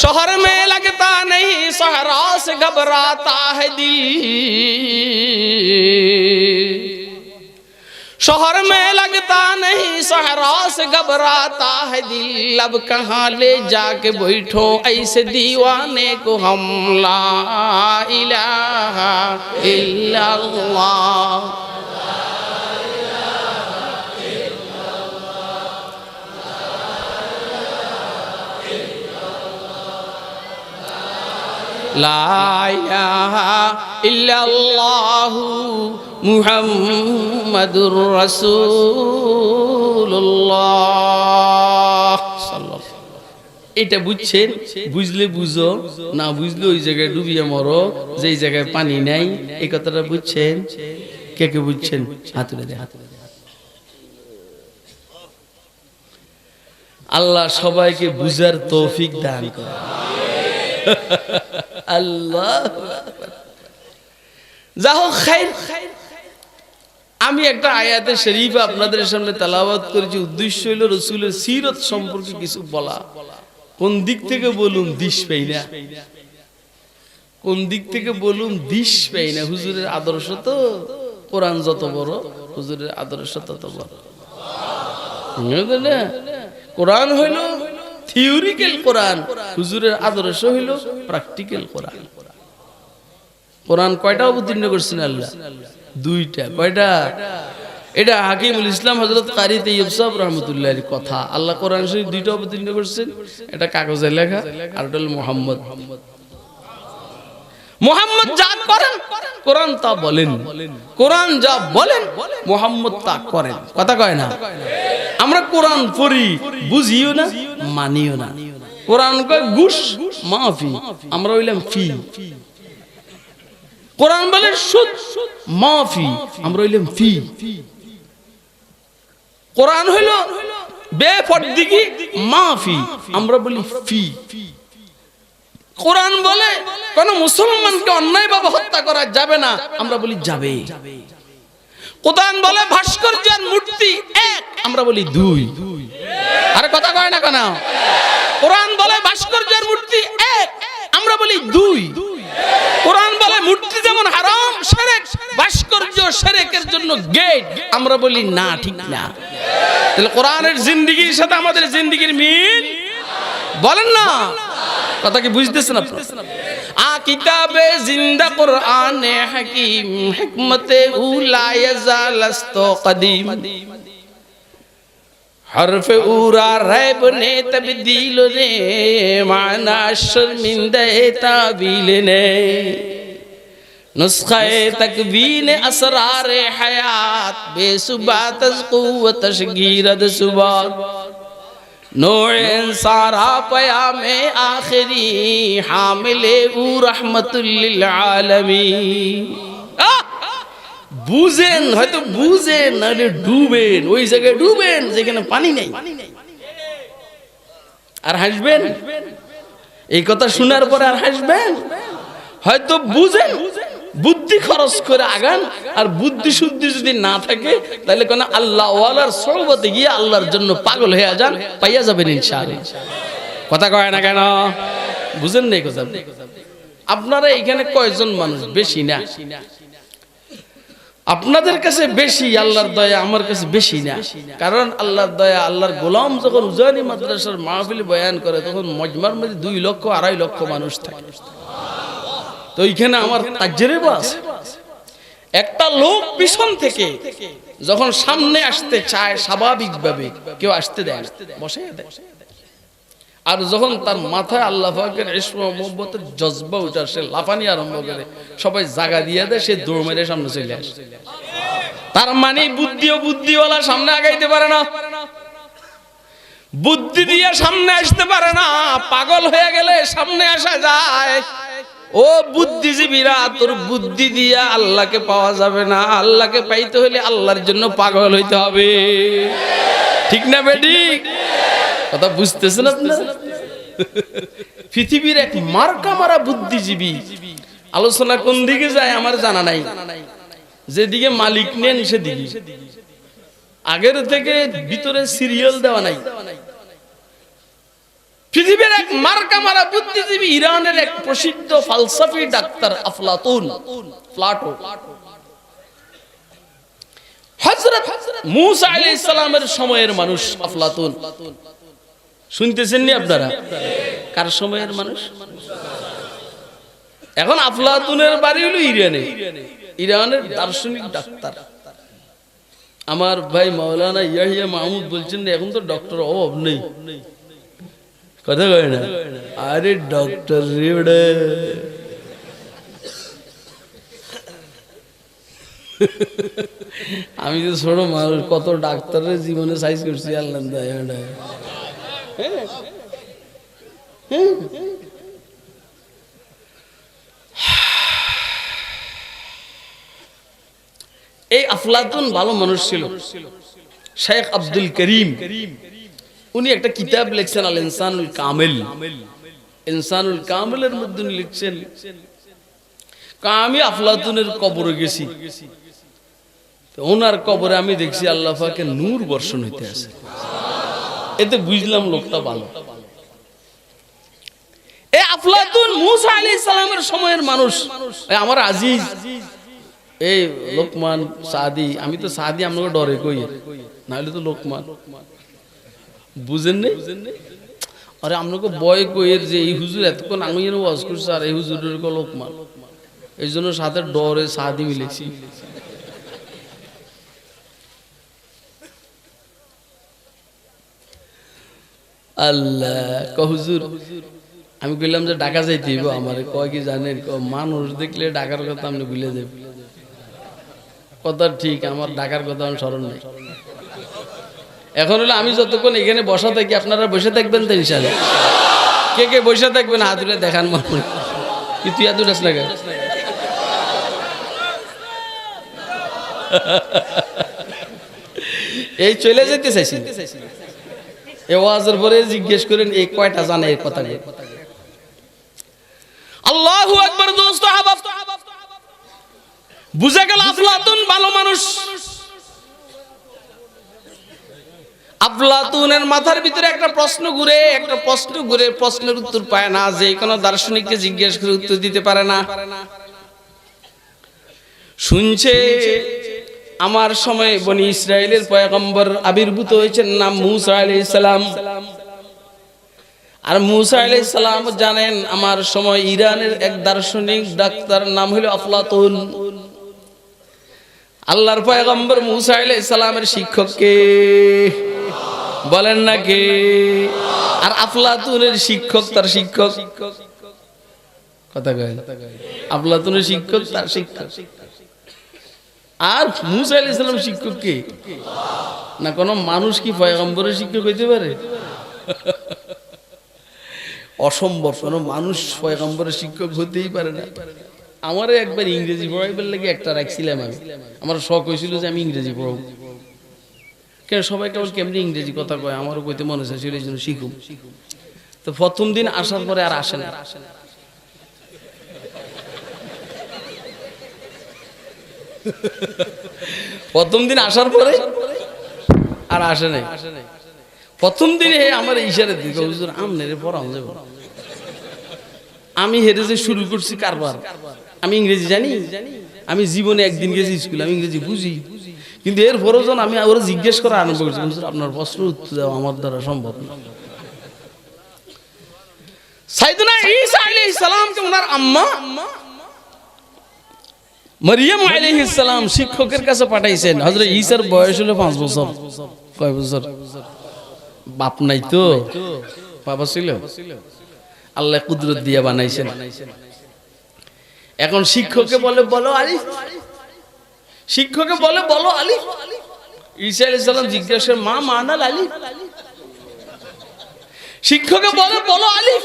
शहर में लगता नहीं सहरा से घबराता है दिल, शहर में लगता नहीं सहरा से घबराता है दिल, अब कहाँ ले जाके बैठो ऐसे दीवाने को हम, ला इलाहा इल्लल्लाह। ला इलाहा इल्लल्लाहु मुहम्मदुर রাসূলুল্লাহ সাল্লাল্লাহু। এটা বুঝছেন? বুঝলে বুঝো, না বুঝলে ওই জায়গায় ডুবিয়ে মরো যেই জায়গায় পানি নাই। এই কথাটা বুঝছেন? কে কে বুঝছেন? হাত তুলে দে, হাত তুলে দে। আল্লাহ সবাইকে বুঝার তৌফিক দান করে। আল্লাহ যাও খাইর। আমি একটা আয়াতে শরীফ আপনাদের সামনে তেলাওয়াত করেছি, উদ্দেশ্য হলো রাসূলের সিরত সম্পর্কে কিছু বলা। কোন দিক থেকে বলুন দিশ পাই না, কোন দিক থেকে বলুন দিশ পাই না। হুজুরের আদর্শ তো কোরআন যত বড়, হুজুরের আদর্শ তত বড়। কোরআন হইল থিওরিক্যাল কোরআন, হুজুরের আদর্শ হইল প্র্যাকটিক্যাল কোরআন। কোরআন কয়টা অবতীর্ণ করছেন আল্লাহ? দুইটা। কয়টা? এটা হাকিমুল ইসলাম হযরত কারি তাইয়্যিব সাহেব রাহমাতুল্লাহির কথা। আল্লাহ কোরআন শরীফ দুইটা অবতীর্ণ করছেন, এটা কাগজে লেখা, আর এটা হলো মুহাম্মদ। মুহাম্মদ যা করেন কোরআন তা বলেন, কোরআন যা বলেন মুহাম্মদ তা করেন। কথা কয় না? আমরা কোরআন পড়ি, বুঝিও না, মানিও না। কোরআন কয় ঘুষ মাফি, আমরা হইলাম ফি। কোরআন বলে সুদ মাফি, আমরা হইলাম ফি। কোরআন হইল বেফরদিগি মাফি, আমরা বলি ফি। কোরআন বলে কোন মুসলমানকে অন্যায়ভাবে হত্যা করা যাবে না, আমরা বলি যাবে। কোরআন বলে ভাস্কর্যের মূর্তি এক, আমরা বলি দুই। আরে কথা কয় না কেন? কোরআন বলে ভাস্কর্যের মূর্তি এক, আমরা বলি দুই। কোরআন বলে মূর্তি যেমন হারাম, শিরক ভাস্কর্য শিরকের জন্য গেট, আমরা বলি না, ঠিক না। তাহলে কোরআনের জিন্দেগির সাথে আমাদের জিন্দেগির মিল বলেন না? কথা কি বুঝতেছেন আপনারা? আ কিতাবে জিন্দা কোরআনে হাকিম, হিকমতে উলা ইয়াজালাস্তু কদিম, हरफ उरा रैब ने तब्दील ने, माना शर्मिंदे ताबील ने, नुस्खे तकवीन असरार हयात, बेसुबात क़ुव्वत तशगीरद सुबात, नूरे सारा पया में आखिरी, हामिले उ रहमतुल लिल आलमीन। বুঝেন, হয়তো বুঝেন, নাহলে ডুবেন, ওই জায়গায় ডুবেন যেখানে পানি নেই। আর হাসবেন এই কথা শোনার পরে, আর হাসবেন? হয়তো বুঝেন, বুদ্ধি খরচ করে আগান। আর বুদ্ধি শুদ্ধি যদি না থাকে, তাহলে কোন আল্লাহ ওয়ালার সোহবতে গিয়ে আল্লাহর জন্য পাগল হয়ে যান, পাইয়া যাবেন ইনশাআল্লাহ। কথা কয় না কেন? বুঝেন না এই কথা? আপনারা এখানে কয়জন মানুষ? বেশি না। আপনাদের কাছে বেশি, আল্লাহর দয়া আমার কাছে বেশি না। কারণ আল্লাহর দয়া, আল্লাহর গোলাম যখন উজানি মাদ্রাসার মাহফিল বয়ান করে, তখন মজমার মধ্যে 2 লক্ষ 2.5 লক্ষ মানুষ থাকে। তো এইখানে আমার তাজরিবা আছে। একটা লোক পিছন থেকে যখন সামনে আসতে চায়, স্বাভাবিকভাবে কেউ আসতে দেয় না, বসে দেয়। আর যখন তার মাথায় আল্লাহ পাকের ইশক ও মুহব্বতের জজবা উঠে, সে লাফানি আরম্ভ করে, সবাই জায়গা দিয়ে দেয়, সে দৌড় মেরে সামনে চলে আসে। তার মানে বুদ্ধিওয়ালা সামনে আগাইতে পারে না। বুদ্ধি দিয়ে সামনে আসতে পারে না, পাগল হয়ে গেলে সামনে আসা যায়। ও বুদ্ধিজীবীরা, তোর বুদ্ধি দিয়ে আল্লাহকে পাওয়া যাবে না। আল্লাহকে পাইতে হলে আল্লাহর জন্য পাগল হইতে হবে। ঠিক না বেঠিক? কথা বুঝতেছেন আপনারা? পৃথিবীর এক মার্কা মারা বুদ্ধিজীবী। আলোচনা কোন দিকে যায় আমার জানা নাই, যেদিকে মালিক নেন সেদিকে। আগের থেকে ভিতরে সিরিয়াল দেওয়া নাই। পৃথিবীর এক মার্কা মারা বুদ্ধিজীবী, ইরানের এক প্রসিদ্ধ ফালসাফি ডাক্তার আফলাতুন, প্লাটো। হযরত মূসা আলাইহিস সালামের সময়ের মানুষ আফলাতুন। শুনতেছেন নি আপনারা? কার সময়ের মানুষ? এখন আফলাতুনের বাড়ি হলো ইরানে। ইরানের দার্শনিক ডাক্তার। আমার ভাই মাওলানা ইয়াহিয়া মাহমুদ বলছেন এখন তো ডক্টর অভাব নেই। কথা কয় না? আরে ডক্টর রে, আমি তো ছোট মানুষ, কত ডাক্তারের জীবনে সাইজ করছি আল্লাহ। এই আফলাতুন ভালো মানুষ ছিল। শেখ আব্দুল করিম, উনি একটা কিতাব লিখছেন আল ইনসানুল কামিল। ইনসানুল কামিলের মধ্যে উনি লিখছেন, আমি আফলাতুনের কবরে গেছি, ওনার কবরে আমি দেখছি আল্লাহ পাকের নূর বর্ষণ হইতে আছে। এতে বুঝলাম লোকটা ভালো। এই আফলাতুন মূসা আলাইহিস সালামের সময়ের মানুষ। আমার আজিজ এই লোকমান সাদি, আমি তো সাদি আপনাকে ডরে কই, না হলে তো লোকমান বুঝেন নেই। আরে আপনাকে বয় কইয়ের যে এই হুজুর এতক্ষণ আমি যেন ওয়াজ করছি, আর এই হুজুরের লোকমান, এই জন্য সাথে ডরে সাদি মিলেছি। আল্লাহ হুজুর, আমি কইলাম যে ঢাকা যাইতে হইব। আমার কয় কি জানেন, মানুষ দেখলে ঢাকার কথা আপনি ভুলে যাবেন। কথা ঠিক, আমার ঢাকার কথা আমার স্মরণ নেই। এখন হলো আমি যতক্ষণ এখানে বসা থাকি, আপনারা বসে থাকবেন তো ইনশাআল্লাহ। কে কে বসে থাকবেন হাত তুলে দেখান। মানুষ কি তুই এত ডাস লাগা? এই চলে যেতে চাইছি। এই ওয়াজের পরে জিজ্ঞেস করেন এই কয়টা জানে এই কথা। আল্লাহু আকবার। দোস্ত আহবাব, বুঝা গেল আফলাতুন ভালো মানুষ। আফলাতুনের মাথার ভিতরে একটা প্রশ্ন ঘুরে, প্রশ্নের উত্তর পায় না। যে কোনো দার্শনিককে জিজ্ঞেস করে উত্তর দিতে পারে না। শুনছে আমার সময় বনি ইসরাইলের পয়গম্বর আবির্ভূত হয়েছেন, নাম মূসা আলাইহিস সালাম। আর মূসা আলাইহিস সালাম জানেন আমার সময় ইরানের এক দার্শনিক ডাক্তার নাম হলো আফলাতুন। আল্লাহর পয়গম্বর মূসা আলাইহিস সালামের শিক্ষক কে? বলেন না কে? আর আফলাতুনের শিক্ষক তার শিক্ষক। কথা কয়? আফলাতুনের শিক্ষক তার শিক্ষক। আর মূসা আলাইহিস সালাম শিক্ষক কে? না কোন মানুষ কি পয়গম্বরের শিক্ষক হইতে পারে? অসম্ভব। কোন মানুষ পয়গম্বরের শিক্ষক হতেই পারে না। আমারে একবার ইংরেজি পড়াইবার লাগে একটা রাখছিলাম আমি। আমার শখ হয়েছিল যে আমি ইংরেজি পড়াবো। কেন সবাই কেবল কেমনি ইংরেজি কথা কয়, আমারও কইতে মনে চাইছিল, এই জন্য শিখুম। তো প্রথম দিন আসার পরে আর আসে না। প্রথম দিন আসার পরে আর আসে নাই। প্রথম দিনে আমার ইশারে দিকে হুজুর আমনে পড়াম যাব। আমি হেরে যে শুরু করছি কারবার। আমি ইংরেজি জানি, আমি জীবনে একদিন গেছি স্কুলে, আমি ইংরেজি বুঝি। কিন্তু এর পরও যখন আমি ওরা জিজ্ঞেস করা আরম্ভ করছি, আপনার প্রশ্ন উত্তর দেওয়া আমার দ্বারা সম্ভব না। সাইয়েদনা ঈসা আলাইহিস সালাম কে ওনার আম্মা মারিয়াম আলাইহিস সালাম শিক্ষকের কাছে পাঠাইছেন। হযরত ঈসার বয়স হলো 5 বছর। কয় বছর? বাপ নাই তো, বাবা ছিল। আল্লাহ কুদরত দিয়ে বানাইছেন। এখন শিক্ষককে বলে বলো আলিফ, শিক্ষককে বলে বলো আলিফ। ঈসা আলাইহিস সালাম জিজ্ঞাসা মা মানাল আলিফ, শিক্ষকে বলে বলো আলিফ,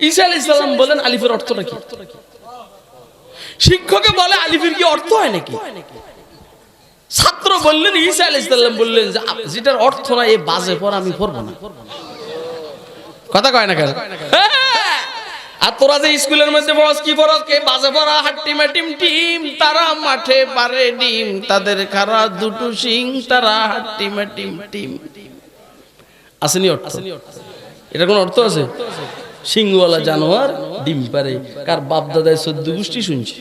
ঈসা আলাইহিস সালাম বলেন আলিফের অর্থটা কি? শিক্ষকে বলে আলিফের কি অর্থ হয় নাকি? ছাত্র বললেন, ঈসা আলাইহিস সালাম বললেন যে যেটার অর্থ না এই বাজে পড়া আমি পড়ব না। কথা কয় না কেন? আর তোরা যে স্কুলের মধ্যে বস কি পড়স, কে বাজে পড়া হাট্টি মাটিম টিম, তারা মাঠে পারে ডিম, তাদের খারা দুটো সিং, তারা হাট্টি মাটিম টিম। আসেনি অর্থ? এটা কোন অর্থ আছে? সিংওয়ালা জানোয়ার ডিম পারে, কার বাপ দাদায় 14 গোষ্ঠী শুনছি।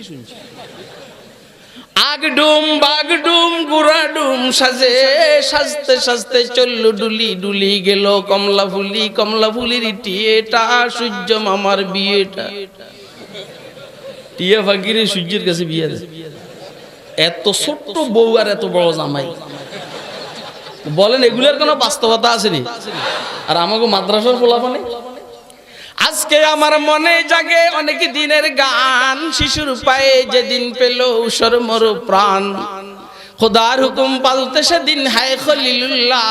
আগডুম বাগডুম গুড়াডুম সাজে, সাজতে সাজতে চলল ডুলি, ডুলি গেল কমলা ফুলি, কমলা ফুলির টিয়েটা সূর্য মামার বিয়েটা। টিয়া ফাকিরে সূর্যের কাছে বিয়ে দেয়। এত ছোট্ট বউ আর এত বড় জামাই, বলেন এগুলোর কোনো বাস্তবতা আসেনি? আর আমাকে মাদ্রাসার পোলাপানে আজকে আমার মনে জাগে অনেক দিনের গান, শিশুর পায়ে যেদিন পেল উসর মরু প্রাণ, খোদার হুকুম পালতে সেদিন হায় খলিলুল্লাহ,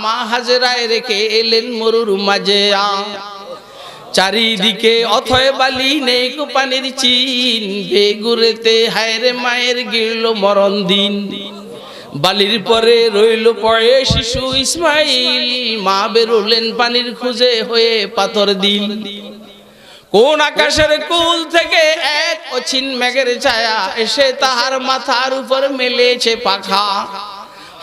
মা হাজরায় রেখে এলেন মরুর মাঝে। চারিদিকে অথয় বালি নেই কো পানির চিন, বেগুরেতে হায় রে মায়ের গিরল মরণ দিন। বালির পরে রইল পড়ে শিশু ইসমাইল, মা বেরোলেন পানির খুঁজে হয়ে পাথর দিল। কোন আকাশের কুল থেকে এক অছিন মেঘের ছায়া এসে তাহার মাথার উপর মেলেছে পাখা,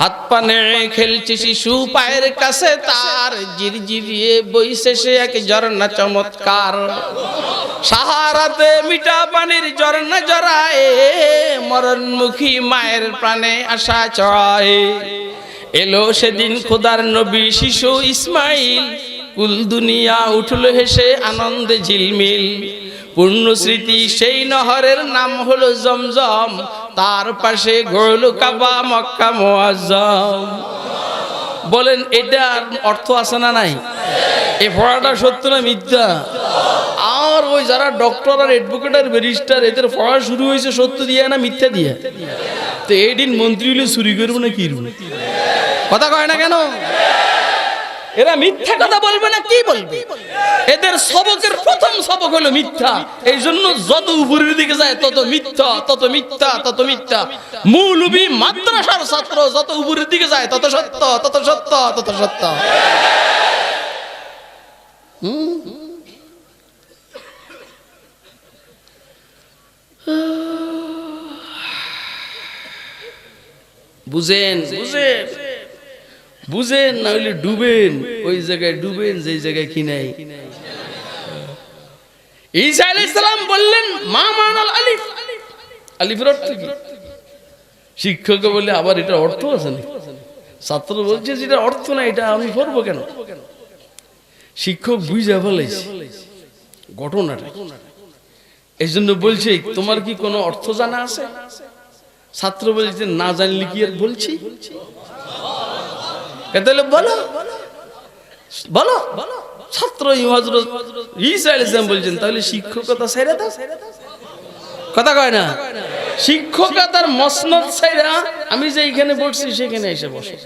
হাত পানে খেলছে শিশু পায়ের কাছে তার, জিরজিরিয়ে বইছে সে এক ঝর্ণা চমৎকার। সাহারাতে মিঠা পানির ঝর্ণা জড়ায়, মরণমুখী মায়ের প্রাণে আশা চড়ায়। এলো সেদিন খোদার নবী শিশু ইসমাইল, কুল দুনিয়া উঠল হেসে আনন্দে ঝিলমিল। পূর্ণ স্মৃতি সেই নহরের নাম হলো জমজম, তার পাশে গড়ল কাবা মক্কা মুআজ্জম। বলেন এটার অর্থ আছে না নাই? এ পড়াটা সত্য না মিথ্যা? আর ওই যারা ডক্টর আর অ্যাডভোকেট আর ব্যারিস্টার, এদের পড়া শুরু হয়েছে সত্য দিয়ে না মিথ্যা দিয়ে? তো এই দিন মন্ত্রী হলে চুরি করবো না কি? কথা কয় না কেন? এরা মিথ্যা কথা বলবে না কি বলবে? এদের সবকের প্রথম সবক হলো মিথ্যা। এই জন্য যত উপরের দিকে যায় তত মিথ্যা, তত মিথ্যা, তত মিথ্যা। মৌলবী মাদ্রাসার ছাত্র যত উপরের দিকে যায় তত সত্য, তত সত্য, তত সত্য। বুঝেন বুঝেন বুঝেন, না হইলে ডুবেন। ওই জায়গায় ডুবেন যে জায়গায় কি নাই। ঈসা আলাইহিস সালাম বললেন মা মানাল আলিফ, আলিফের অর্থ কি? শিক্ষক বলে আবার এটা অর্থ আছে না? ছাত্র বলছে যেটা অর্থ না এটা আমি পড়বো কেন? শিক্ষক বুঝা ফেলেছে ঘটনাটা, এই জন্য বলছে তোমার কি কোনো অর্থ জানা আছে? ছাত্র বলছে না জানলে কি আর বলছি? তাহলে বলো বলো। ছাত্র হযরত ঈসা আলাইহিস সালাম বলছেন তাহলে শিক্ষকতা ছেড়ে দাও। কথা কয় না? শিক্ষকতার মসনদ ছেড়ে আমি যে এখানে বসছি সেখানে এসে বসো,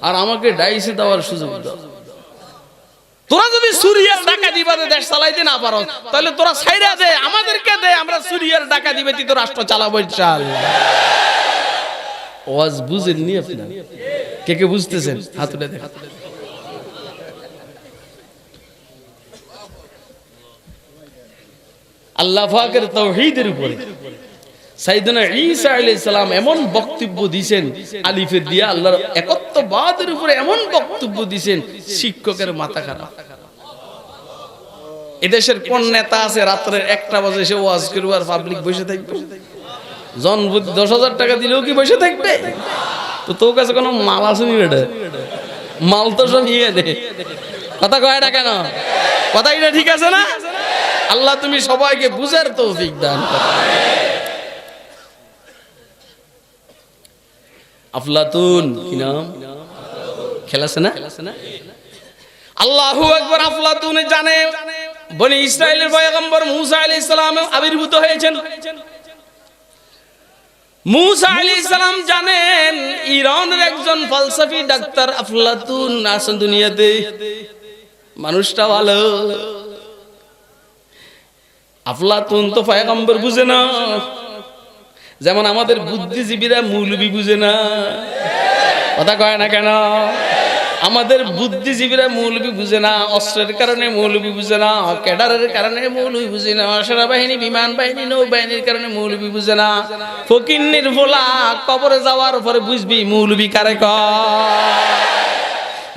আর আমাকে ডাইসে দেওয়ার সুযোগ দাও। তোরা যদি সুরিয়ার ডাকাতি বাদে দেশ চালাইতে না পারো তাহলে তোরা ছাইরা দে, আমাদেরকে দে, আমরা সুরিয়ার ডাকাতি ব্যতীত রাষ্ট্র চালাবো ইনশাআল্লাহ। ওয়াজ বুঝেননি আপনারা? কে কে বুঝতেছেন হাত তুলে দেখেন। আল্লাহ পাকের তাওহীদের উপরে সাইয়েদনা ঈসা আলাইহিস সালাম এমন বক্তব্য দিবেন, আলিফে দিয়া আল্লাহর একত্ববাদের উপরে এমন বক্তব্য দিবেন, শিক্ষকের মাথা খারাপ। এদেশের কোন নেতা আছে রাত্রে 1টা বাজে এসে ওয়াজ করবে আর পাবলিক বসে থাকবে? জনপ্রতি 10,000 টাকা দিলেও কি বসে থাকবে? তো তোর কাছে কোনো মাল আসেনি রে, মাল তো সব নিয়ে দে। কথা কয় না কেন? কথা এটা ঠিক আছে না? আল্লাহ তুমি সবাইকে বুঝার তৌফিক দান করো। আফলাতুন কি নাম? খেলাছে না? আল্লাহু আকবার। আফলাতুন জানে বনি ইসরাইলের পয়গম্বর মুসা আলাইহিস সালাম আবির্ভূত হয়েছেন। মুসা আলাইহিস সালাম জানেন ইরানের একজন ফলসফি ডাক্তার আফলাতুন আছেন দুনিয়াতে। মানুষটা ভালো। আফলাতুন তো পয়গম্বর বুঝে না, যেমন আমাদের বুদ্ধিজীবীরা মৌলবী বুঝে না। কথা কয় না কেন? আমাদের বুদ্ধিজীবীরা মৌলবী বুঝে না, অস্ত্রের কারণে মৌলবী বুঝে না, ক্যাডারের কারণে মৌলবী বুঝে না, সেনাবাহিনী বিমান বাহিনী নৌবাহিনীর কারণে মৌলবী বুঝে না। ফকিন্নির ভোলা কবরে যাওয়ার পরে বুঝবি মৌলবী কারে কয়।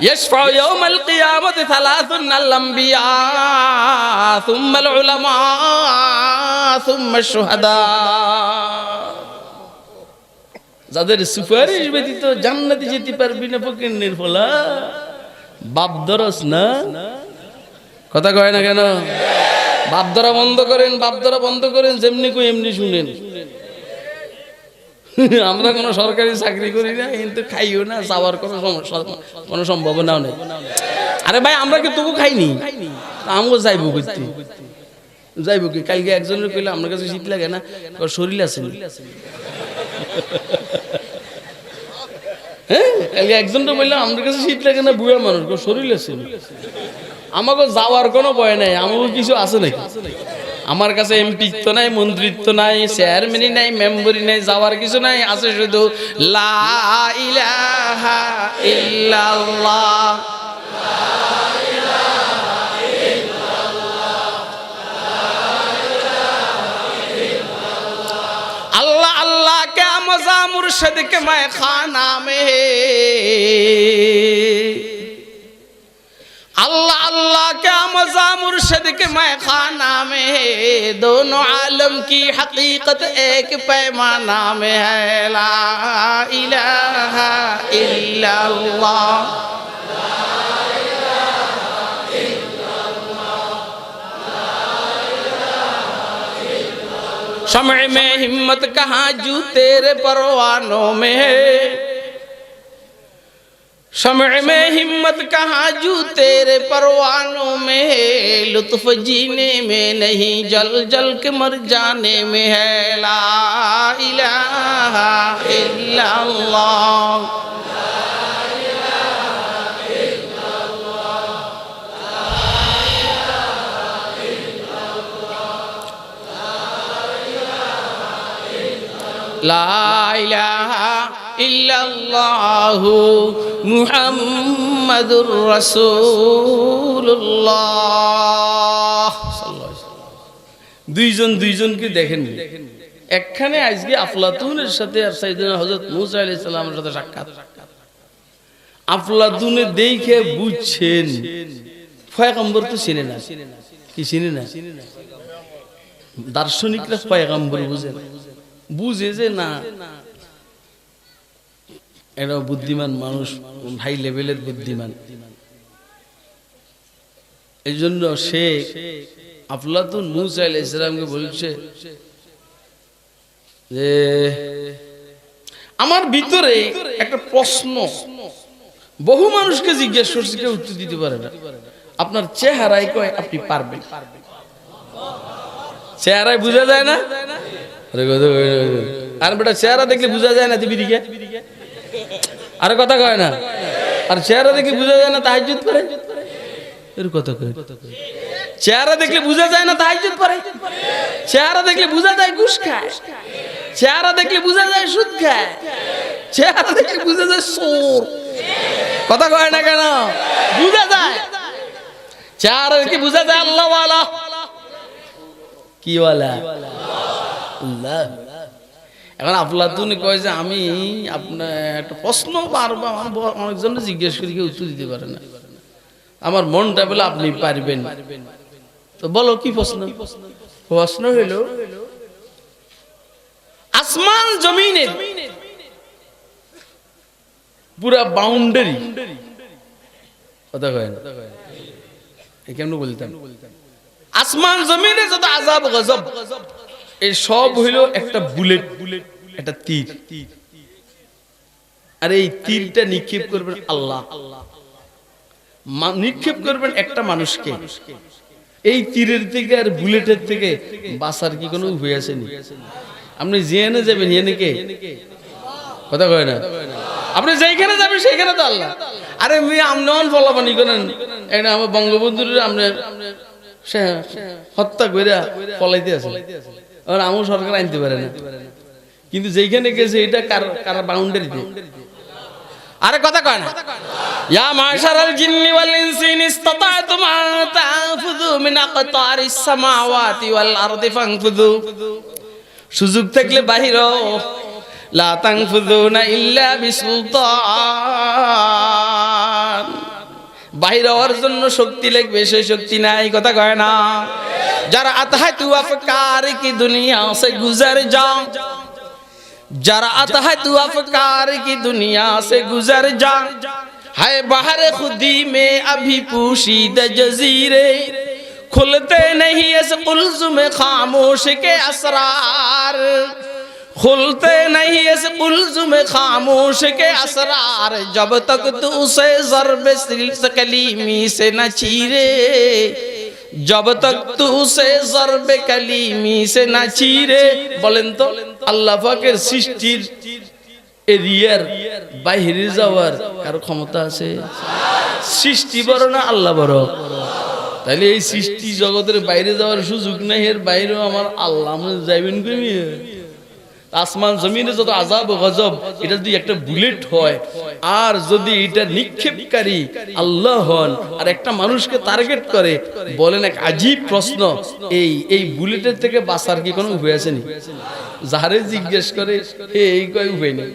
يشفع يوم القيامة ثلاث الأنبياء ثم العلماء ثم الشهداء। যাদের সুপারিশ ব্যতীত জান্নাতে যেতে পারবি না ফকিন্নির ফলা, বাপ দরস না। কথা কয় না কেন? বাপ ধরা বন্ধ করেন, বাপ ধরা বন্ধ করেন, যেমনি কই এমনি শুনেন। আমরা কোনো সরকারি চাকরি করি না, কিন্তু খাইও না, যাওয়ার কোনো সম্ভাবনাও নেই। আরে ভাই আমরা কি তবু খাইনি, আমগো যাইবো করতে, যাইবো কি? কালকে একজনের কইলে আমার কাছে শীত লাগে না, শরীর আছে। হ্যাঁ, কালকে একজনটা বললাম আমার কাছে শীত লাগে না, বুড়া মানুষ, শরীর আছে। আমাকে যাওয়ার কোনো ভয় নাই, আমাকে কিছু আছে নাকি? আমার কাছে এমপিত্ব নাই, মন্ত্রিত্ব নাই, চেয়ারম্যানই নাই, মেম্বারই নাই, যাওয়ার কিছু নাই, আছে শুধু লা ইলাহা ইল্লাল্লাহ। अल्लाह अल्लाह क्या मजा मुर्शिद के मैं खाना में, अल्लाह अल्लाह क्या मजा मुर्शिद के मैं खाना में है। दोनों आलम की हकीकत एक पैमाना में है। ला इलाहा इल्लल्लाह। शम्अ में हिम्मत कहाँ जू तेरे परवानों में है। शम्अ में हिम्मत कहाँ जू तेरे परवानों में है। लुत्फ जीने में नहीं जल जल के मर जाने में है। ला इलाहा इल्लल्लाह। ला इलाहा इल्लल्लाहु मुहम्मदुर রাসূলুল্লাহ। দুইজন দুইজনকে দেখেন, একখানে আজকে আফলাতুনের সাথে আর সাইয়েদনা হযরত মূসা আলাইহিস সালামের সাথে সাক্ষাৎ। আফলাতুনে দেখে বুঝছেন পয়গম্বর তো চিনে না। কি চিনে না? দার্শনিকরা পয়গম্বর বুঝে না, বুঝে যে না এটা বুদ্ধিমান মানুষ, হাই লেভেলের বুদ্ধিমান। এই জন্য সে আফলাতুন মূসা আলাইহিস সালামকে বলছে যে আমার ভিতরে একটা প্রশ্ন বহু মানুষকে জিজ্ঞেস করছে, কেউ উত্তর দিতে পারে না। আপনার চেহারায় কয় আপনি পারবেন। চেহারায় বোঝা যায় না? আর বেটা চেহারা দেখলে বোঝা যায় না দিবি দিকে, আর কথা কয় না। আর চেহারা দেখলে বোঝা যায় না তাহাজ্জুদ করে, এর কথা কয়। চেহারা দেখলে বোঝা যায় না তাহাজ্জুদ করে, চেহারা দেখলে বোঝা যায় ঘুষ খায়, চেহারা দেখলে বোঝা যায় সুদ খায়, চেহারা দেখলে বোঝা যায় চোর। কথা কয় না কেন? বোঝা যায়, চেহারা দেখলে বোঝা যায় আল্লাহ ওয়ালা। কি ওয়ালা? আল্লাহ। এখন আফলাতুন কয় যে আমি আপনার একটা প্রশ্ন বারবার অনেকজনে জিজ্ঞেস করি, কেউ উত্তর দিতে পারে না। আমার মনটা বলে আপনি পারবেন, তো বলো কি প্রশ্ন? প্রশ্ন হইল আসমান জমিনের পুরা বাউন্ডারি। কথা কয় না? কেমন বলতাম? আসমান জমিনে যত আযাব গজব এই সব হইল একটা বুলেট, একটা তীর। আর এই তীরটা নিক্ষেপ করবেন আল্লাহ, নিক্ষেপ করবেন একটা মানুষকে। এই তীরের থেকে আর বুলেটের থেকে বাঁচার কি কোনো উপায় আছে? আপনি যেখানে যাবেন এনে কে? কথা কয় না? আপনি যেখানে যাবেন সেখানে তো আল্লাহ। আরে মেয়ে আপনি অন ফলাফানি করেন, এটা আমার বঙ্গবন্ধুর আপনি হত্যা করে পলাইতে আছে, আর আমার সরকার আনতে পারে না। কিন্তু যেখানে গেছে এটা কার বাউন্ডারিতে। আরে কথা কয় না, ইয়া মাশারাল জিন্নি ওয়াল ইনসি ইন ইসতাতা'তুম আন তানফুযু মিন আকতারিস সামাওয়াতি ওয়াল আরদি ফানফুযু, সুযোগ থাকলে বাহির হও, লা তানফুযুনা ইল্লা বিসুলতান, বাহির হওয়ার জন্য শক্তি লাগবে, সেই শক্তি নাই। কথা কয় না, যারা আতা তু আফকার কি দুনিয়া সে গুজর যাও, जरा आता है तू अफकार की दुनिया से गुजर जा, है बाहर खुदी में अभी पोशीदा जजीरे, खुलते नहीं इस कुल्ज़ुम खामोश के असरार, खुलते नहीं इस कुल्ज़ुम खामोश के असरार, जब तक तू उसे ज़र्ब कलीमी से न चीरे, जब तक तू उसे ज़र्ब कलीमी से न चीरे। বলেন তো আল্লাহ পাকের সৃষ্টির এরিয়ার বাইরে যাওয়ার কারো ক্ষমতা আছে? সৃষ্টি বড় না আল্লাহ বড়? তাহলে এই সৃষ্টি জগতের বাইরে যাওয়ার সুযোগ নাই, এর বাইরেও আমার আল্লাহ যাইবেন কমি। আসমান জমিনে যত আযাব গজব, এটা যদি একটা বুলেট হয় আর যদি এটা নিক্ষেপকারী আল্লাহ হন আর একটা মানুষকে টার্গেট করে, বলেন এক আজীব প্রশ্ন, এই বুলেটের থেকে বাঁচার কি কোনো উপায় আছে নি? যারে জিজ্ঞেস করে এই কয় উপায় নেই।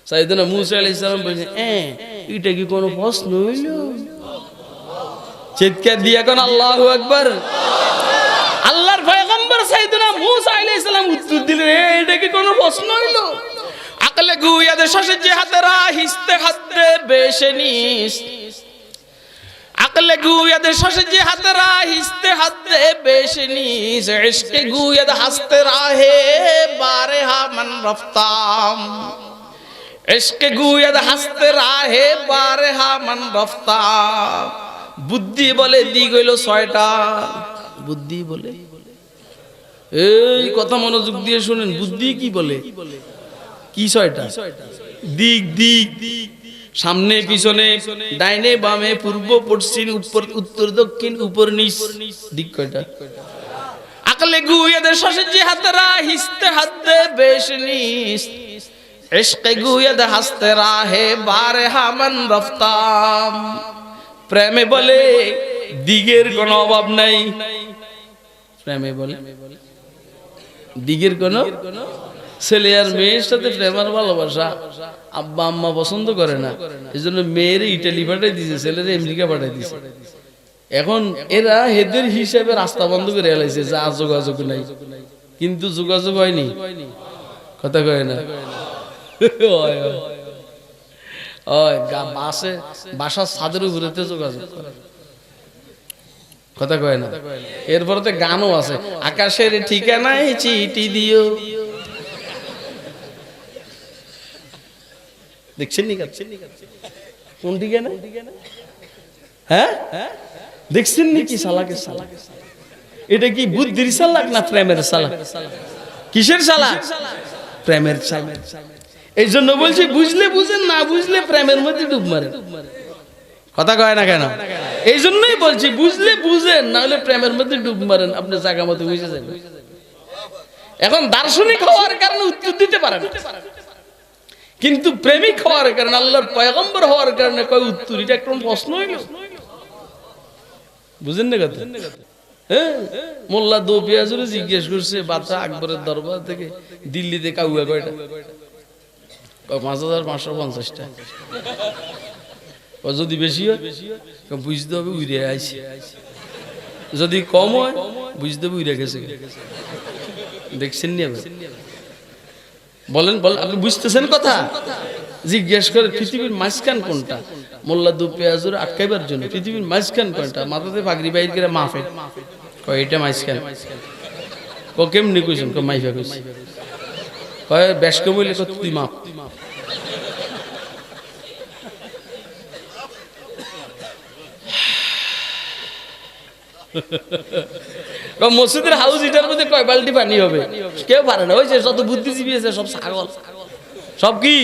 সাইয়েদনা মূসা আলাইহিস সালাম বলেন, এটা কি কোনো প্রশ্ন হইল? চিৎকার দিয়ে কোন আল্লাহু আকবার। আল্লাহর পয়গম্বর সাইয়েদনা মূসা আলাইহিস সালাম উত্তর দিলেন, এটা কি কোনো প্রশ্ন হইল? আকলে গুয়াদ শাশে জিহাতে রাহিস্তে হাতে বেশনিস, আকলে গুয়াদ শাশে জিহাতে রাহিস্তে হাতে বেশনিস, ইশকে গুয়াদ হাসতে রাহে বারেহা মান রফতাম, ইশকে গুয়াদ হাসতে রাহে বারেহা মান রফতাম। বুদ্ধি বলে দিক হইল 6টা, বুদ্ধি বলে, এই কথা মনোযোগ দিয়ে শুনেন, বুদ্ধি কি বলে? কি 6টা দিক? দিক সামনে পিছনে, ডাইনে বামে, পূর্ব পশ্চিম, উত্তর দক্ষিণ, উপর নিচ, দিক কয়টা? আকলে গুয়াদের শাশে জিহাতে রাহিস্তে হাতে বেশনিস, ইশকে গুয়াদ হাসতে রাহে বারেহা মান রফতাম। প্রেমে বলে দিগের কোনো অভাব নাই, প্রেমে বলে দিগের কোনো, ছেলে আর মেয়ের সাথে প্রেম আর ভালোবাসা, আব্বা আম্মা পছন্দ করে না, এই জন্য মেয়ের ইটালি পাঠাই দিছে, ছেলের আমেরিকা পাঠাই দিছে। এখন এরা হেদের হিসাবে রাস্তা বন্ধ করে এলাইছে, যা যোগাযোগ নাই, কিন্তু যোগাযোগ হয়নি। কথা কয় না, বাসার ছাদের উপরেতে যোগাযোগ করে। কথা কয় না। এরপরে তো গানও আছে, আকাশের ঠিকানায় চিঠি দিও। দেখছেন নি কোন ঠিকানা? হ্যাঁ দেখছেন নি? কি সালাকে সালাক, এটা কি বুদ্ধির সালাক না প্রেমের সালাক? কিসের সালাক? প্রেমের সালাক। এই জন্য বলছি, বুঝলে বুঝেন, না বুঝলে প্রেমের মধ্যে ডুব মারেন। কথা কয় না কেন? এই জন্যই বলছি, বুঝলে বুঝেন, না হলে প্রেমের মধ্যে ডুব মারেন, আপনি জায়গা মতো বুঝে যাবেন। এখন দার্শনিক হওয়ার কারণে উত্তর দিতে পারেন, কিন্তু প্রেমিক হওয়ার কারণে, আল্লাহর পয়গম্বর হওয়ার কারণে কয় উত্তর। এটা একটা প্রশ্ন হইল, বুঝেন না কথা? হ্যাঁ, মোল্লা দো পেঁয়াজুরে জিজ্ঞেস করছে বাদশা আকবরের দরবার থেকে, দিল্লিতে কাউয়া কয়টা? 5550টা। যদি বেশি হয় বুঝতে হবে উড়ে আইছে, যদি কম হয় বুঝতে হবে উড়ে গেছে। দেখছেন নি? বলেন বলেন, আপনি বুঝতেছেন কথা? জিজ্ঞেস করে পৃথিবীর মাঝখান কোনটা? মোল্লা দু পেঁয়াজুর আটকাইবার জন্য পৃথিবীর মাঝখান কোনটা? মাথাতে পাগড়ি বাইর করে মাফে কয় এটা মাঝখান। ও কেমনি কইছেন? মাইফা কইছে। কয় বেশ কমইলে তুই মাপ। মসজিদের হাউস ইটার মধ্যে কয় বালতি পানি হবে? কেউ পারে না। ওই যে যত বুদ্ধিজীবী আছে সব ছাগল, সব কি?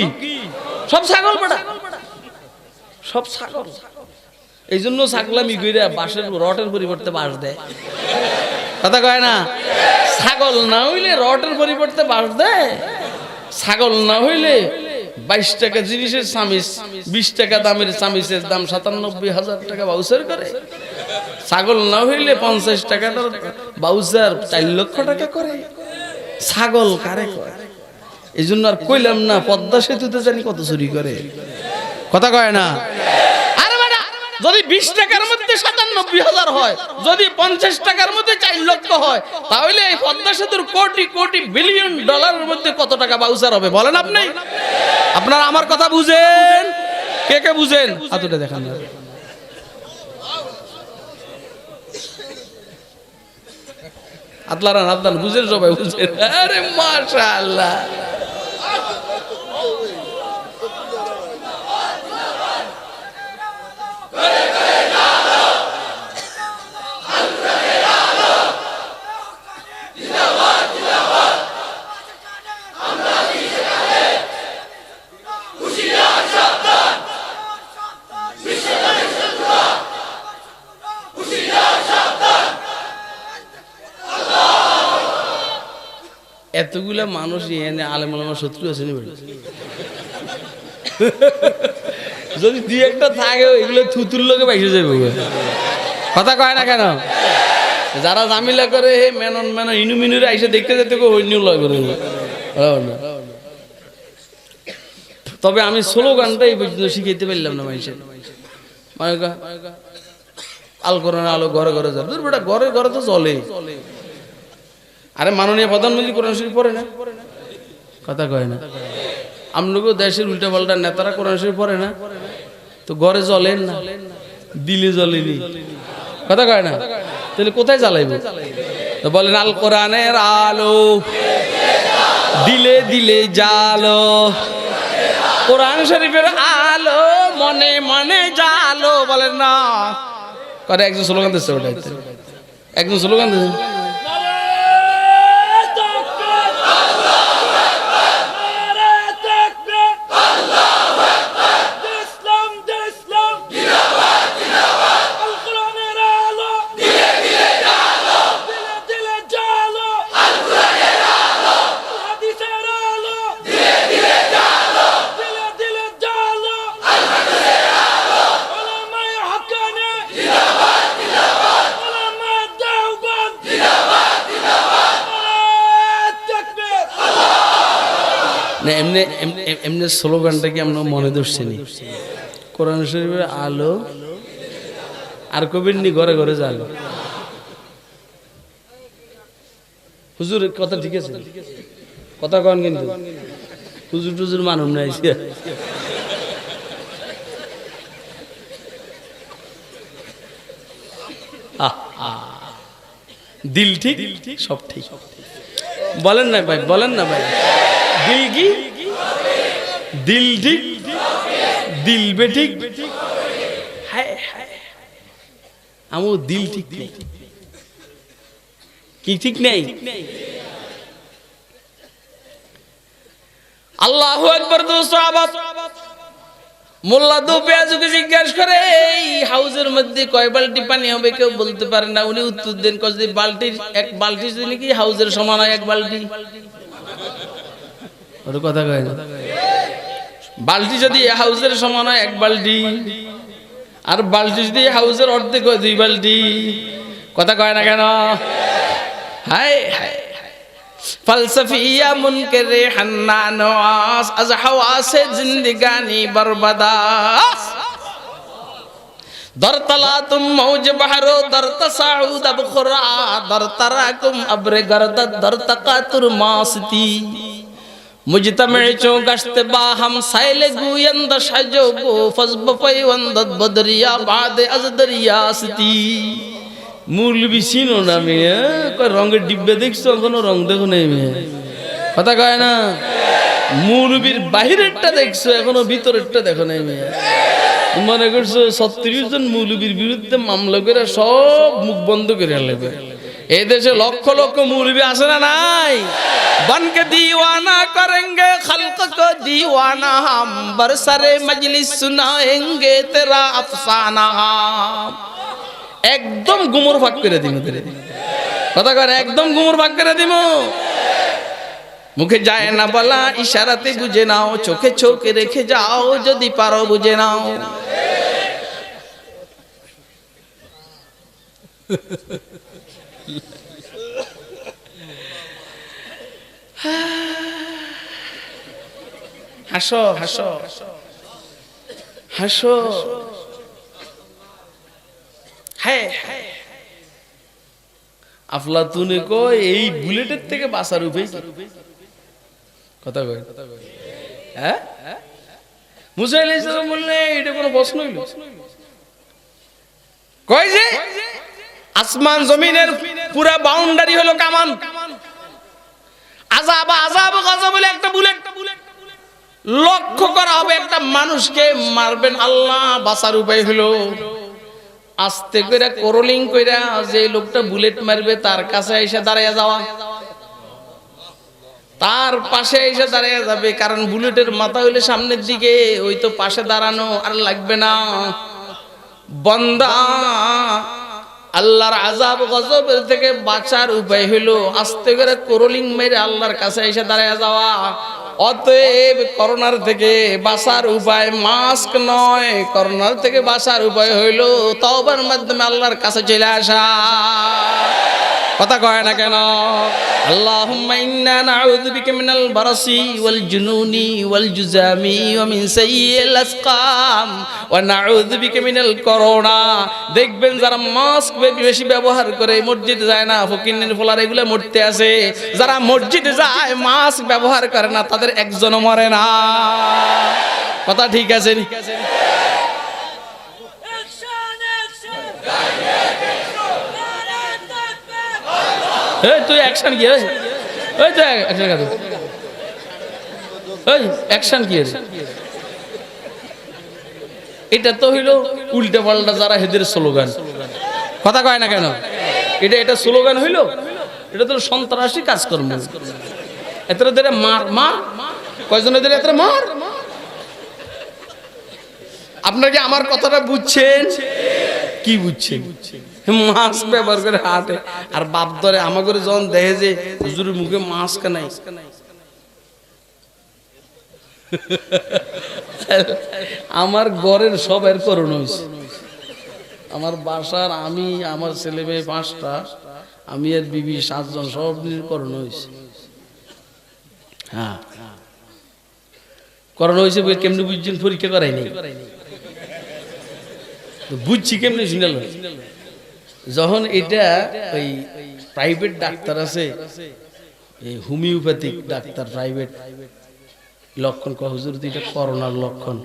সব ছাগল পাটা। সব ছাগল। এই জন্য ছাগলামি কইরা বাঁশের রটের পরিবর্তে বাঁশ দেয়, কথা কয় না? ছাগল না হইলে রটের পরিবর্তে বাঁশ দেয়। ছাগল না হইলে 22 টাকা জিনিসের চামিচ 20 টাকা দামের চামিচের দাম 97,000 টাকা বাউচার করে। ছাগল না হইলে 50 টাকাটার বাউচার 4 লক্ষ টাকা করে। ছাগল কারে কয়? এই জন্য আর কইলাম না, পদ্মা সেতুতে জানি কত চুরি করে, কথা কয় না? যদি 20 টাকার মধ্যে 97,000 হয়, যদি 50 টাকার মধ্যে 4 লক্ষ হয়, তাহলে এই পদ্মা সেতুর কোটি কোটি বিলিয়ন ডলারের মধ্যে কত টাকা বাউচার হবে বলেন আপনি? আপনারা আমার কথা বুঝেন? কে কে বুঝেন হাতটা দেখান। আতলারান আতলান বুঝেন, সবাই বুঝেন। আরে মাশাআল্লাহ, এতগুলা মানুষ এনে আলেম ওলামার শত্রু আছে নি? যদি দুই একটা থাকে এগুলো থুতুর লোকে বাইসে যাবে, কথা কয় না কেন? যারা জামিলা করে মেনন মেনন ইনু মিনুরে আইসে দেখতে যেতে হইনিউ লয় করে। তবে আমি স্লোগানটা এই পর্যন্ত শিখাইতে পারলাম না মানুষের। আল কোরআন আলো ঘরে ঘরে যাবে, বেটা ঘরে ঘরে তো চলে। আরে মাননীয় প্রধানমন্ত্রী কোরআন শরীফ পড়ে না, কথা কয় না? আমলোকেও দেশের উল্টা পাল্টা নেতারা কোরআন শরীফ পড়ে না, তো ঘরে জ্বলেন না, দিলে জ্বলেনি, কথা কয় না? তাহলে কোথায় জ্বালাইব? তো বলেন আল কোরআনের আলো দিলে দিলে জালো, কোরআন শরীফের আলো মনে মনে জালো, বলেন না? করে একজন স্লোগান দিচ্ছে, ওটাই একজন স্লোগান দিচ্ছে। এমনি এমনি স্লোগানটা কি আমরা মনে ধরছেনি? কোরআন শরীফের আলো আর কবির নি ঘরে ঘরে যালো। হুজুর কথা ঠিক আছে, কথা কন, কিন্তু হুজুর টুজুর মানুষ নাই। দিল ঠিক সব ঠিক, বলেন না ভাই, বলেন না ভাই। দিল কি? দিল ঠিক, দিল বে ঠিক। আমু দিল ঠিক নেই, কি ঠিক নেই? আল্লাহু আকবার। মোল্লা দু পেঁয়াজকে জিজ্ঞাসা করে এই হাউজের মধ্যে কয় বালতি পানি হবে, কেউ বলতে পারে না। উনি উত্তর দেন, কয় বালতির এক বালতি যদি কি হাউজের সমান হয় এক বালতি। ওর কথা কয় না? বালতি যদি হাউজের সমান হয় এক বালতি, আর বালতি যদি হাউজের অর্ধেক হয় 2 বালতি, কথা কয় না কেন? হায় হায় ফলসফিয়া মুনকরে হান্নান ওয়াস আজ হাওয়াসে জিন্দেগানি বরবাদাস দর তলা তুম মৌজ বহরো দর তসাউদ আব খুরা দর তরাকুম আবরে গরদত দর তকাতুর মাসতি মুজতমে চো গশত বা হাম সাইলে গুয়ন্দ সাজবো ফজব পয়বন্দ বদরিয়া বাদে আজ দরিয়াসতি। মূলবি চিনো না মেয়ে, রঙের ডিব্বে দেখছো, কোনো রং দেখো নেই মেয়ে, কথা কয় না? মূলবির বাহিরেরটা দেখছো, এখনো ভিতরেরটা দেখো নেই মেয়ে। মনে করছো 36 জন মৌলবীর বিরুদ্ধে মামলা করে সব মুখ বন্ধ করে লাগবে, এই দেশে লক্ষ লক্ষ মৌলবি আছে না নাই? বনকে দিওয়ানা করেঙ্গে খলক কো দিওয়ানা হাম বরসরে মজলিস সুনাएंगे তেরা আফসানা। একদম গুমর ভাগ করে দিমু তেরে, কথা কর, একদম গুমর ভাগ করে দিমু। মুখে যায় না বলা, ইশারাতে বুঝে নাও, চোখে চোখে রেখে যাও, যদি পারো বুঝে নাও। হাসো হাসো হাসো। হ্যাঁ, আফলাতুনে কয় এই বুলেটের থেকে বাঁচার উপায় কি? কথা কয়, হ্যাঁ? মুসা আলাইহিস সালাম বললেন এটা কোনো প্রশ্ন হইল? কয় যে আসমান জমিনের পুরা বাউন্ডারি হলো কামান, আযাব আযাব গজব বলে একটা বুলেট লক্ষ্য করা হবে, একটা মানুষকে মারবেন আল্লাহ। বাঁচার উপায় হলো আস্তে করে করলিং কইরা যে লোকটা বুলেট মারবে তার কাছে এসে দাঁড়ায় যাওয়া, তার পাশে এসে দাঁড়ায় যাবে, কারণ বুলেটের মাথা হইলে সামনের দিকে, ওই তো পাশে দাঁড়ানো আর লাগবে না। বান্দা আল্লাহর আযাব গজবের থেকে বাঁচার উপায় হলো আস্তে করে করলিং মেরে আল্লাহর কাছে এসে দাঁড়ায় যাওয়া। অতএব করোনার থেকে বাঁচার উপায় মাস্ক নয়, করোনার থেকে বাঁচার উপায় হইল তওবার মাধ্যমে আল্লাহর কাছে চলে আসা। কথা কয় না কেন? আল্লাহুম্মা ইন্না নাউযু বিকা মিনাল বারাসি ওয়াল জুনুনি ওয়াল জুজামি ওয়া মিন সাইয়্যিল আসকাম ওয়া নাউযু বিকা মিনাল করোনা। দেখবেন যারা মাস্ক বেশি ব্যবহার করে মসজিদে যায় না, ফকিন্নের ফলার এগুলো মরতে আছে। যারা মসজিদে যায় মাস্ক ব্যবহার করে না, তাদের একজনও মরে না। কথা ঠিক আছে? এই তুই অ্যাকশন কি? ওই তো অ্যাকশন কাজ, ওই অ্যাকশন কি? এটা তো হইলো উল্টা পাল্টা যারা হেদের স্লোগান। কথা কয় না কেন? এটা স্লোগান হইলো, এটা তো সন্ত্রাসী কাজকর্ম। এতরে ধরে মার মার, কয়জনের ধরে এতরে মার। আপনারা কি আমার কথাটা বুঝছেন? কি বুঝছেন? মাস্ক ব্যবহার করে হাঁটে আর বাপ ধরে আমাকে যখন দেখে যে হুজুরের মুখে মাস্ক নাই, আমার ঘরের সবের করোনা হয়েছে। আমার বাসার আমি, আমার ছেলে মেয়ে 5টা, আমি আর বিবি 7 জন, সব করোনা হয়েছে। হ্যাঁ, করোনা হয়েছে কেমনি বুঝছেন? পরীক্ষা করাইনি, বুঝছি কেমনি শুনল। যখন এটা ওই প্রাইভেট ডাক্তার আছে, এই হোমিওপ্যাথিক ডাক্তার প্রাইভেট, লক্ষণ কয় হুজুর এটা করোনার লক্ষণ।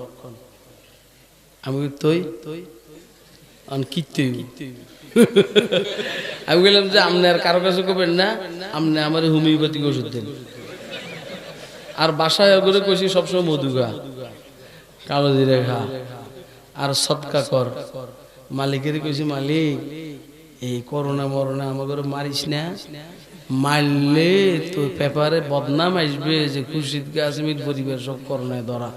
আমি তুই আমি বললাম যে আপনি আর কারো কাছে করবেন না, আপনি আমার হোমিওপ্যাথিক ওষুধ দেন। আর বাসায় ওগুলো কইছি সবসময় মধু খা, কালো জিরে খা, আর সৎকা কর। মালিকের কইছি মালিক এই করোনা মরোনা আমাকে মারিস না, মারলে তো পেপারে বদনাম আসবে যে খুরশিদ কাসেমির পরিবার সব করোনায় ধরা।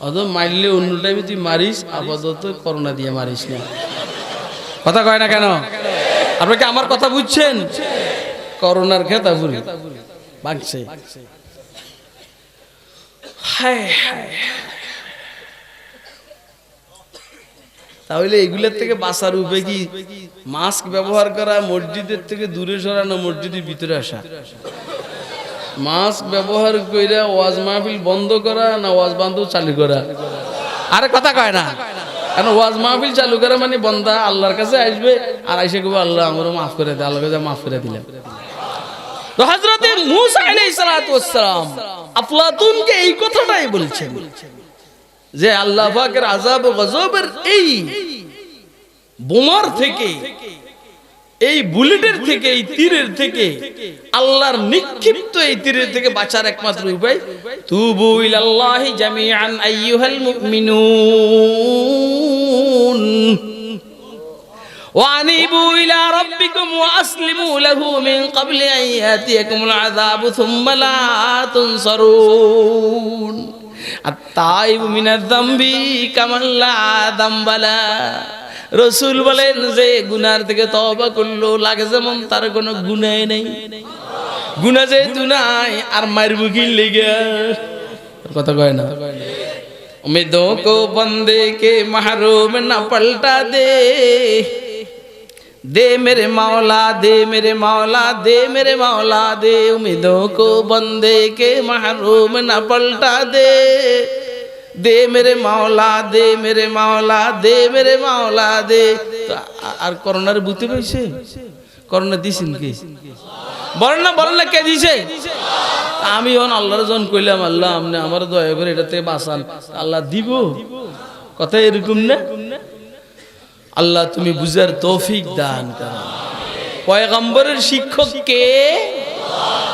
অত মারলে অন্য টাইমে তুই মারিস, আপাতত করোনা দিয়ে মারিস না। কথা কয় না কেন? আপনাকে আমার কথা বুঝছেন? করোনার খেতা পুরি বাঁচছে। হায় হায়, তাহলে এগুলোর থেকে বাঁচার উপায় কি? মাস্ক ব্যবহার করা, মসজিদের থেকে দূরে সরানো, মসজিদের ভিতরে আসা। মাস্ক ব্যবহার করে ওয়াজ মাহফিল বন্ধ করা না ওয়াজ বন্ধ চালু করা? আরে কথা কয় না, কারণ ওয়াজ মাহফিল চালু করা মানে বন্ধা আল্লাহর কাছে আসবে আর আইসা কইবে আল্লাহ আমারও মাফ করে দে, আল্লাহর কাছে মাফ করে দিলাম। তো হযরত মূসা আলাইহিস সালাতু ওয়াস সালাম আফলাতুনকে এই কথাটাই বলছেন যে আল্লাহ পাকের আযাব ও গজবের এই বোমার থেকে, এই বুলেটের থেকে, এই তীরের থেকে, আল্লাহর নিক্ষিপ্ত এই তীরের থেকে বাঁচার একমাত্র উপায় তুবু ইলাল্লাহি জামিআন আইয়ুহাল মুমিনুন وأنيبوا إلى ربكم وأسلموا له من قبل أن يأتيكم العذاب ثم لا تنصرون التائب من الذنب كمن لا ذنب له রাসূল বলেন যে গুনার থেকে তওবা করলো লাগে যেমন তার কোনো গুনাহ নেই গুনাহ যেহেতু নাই আর মারবো কি লেগে কথা কয় না उम्मीदों को बंदे के महरूम न पलटा दे दे मेरे मौला दे मेरे मौला दे मेरे मौला दे उम्मीदों को बंदे के महरूम न पलटा दे दे मेरे मौला दे मेरे मौला दे मेरे मौला दे तो আর করোনার বুঝতে পাইছে করোনা দিছেন কি বলেন না কে দিছে আমি অন আল্লাহর জন কইলাম আল্লাহ আপনি আমার দয়া করে এটাতে বাঁচান আল্লাহ দিব কথা এরকম না আল্লাহ তুমি বুঝার তৌফিক দান করো পয়গম্বরের শিক্ষক কে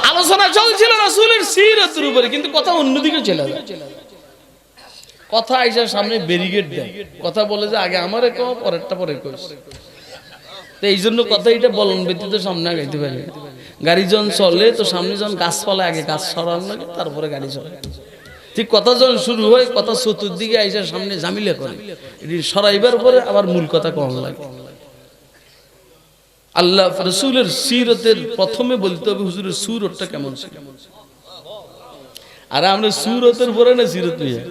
আলোচনা চলছিল রাসূলের সিরাতের উপরে কিন্তু কথা অন্যদিকে চলে যায় কথা আইসার সামনে ব্যারিকেড দেয় কথা বলে যে আগে আমারে কও পরেরটা পরে কইস তো এই জন্য কথা এটা বলন ব্যতীত সামনে আগাইতে পারে গাড়ি যখন চলে তো সামনে যখন গাছপালা আগে গাছ সরানো লাগে তারপরে গাড়ি চলে ঠিক কথা যখন শুরু হয় কথা চতুর্দিকে আইসার সামনে জামিলা করে এটি সরাইবার পরে আবার মূল কথা কম লাগে আল্লাহ রাসূলের সিরতের প্রথমে বলতে হবে হুজুরের সুরতটা কেমন ছিল আর আমরা সুরতের পরে না সিরত নিয়ে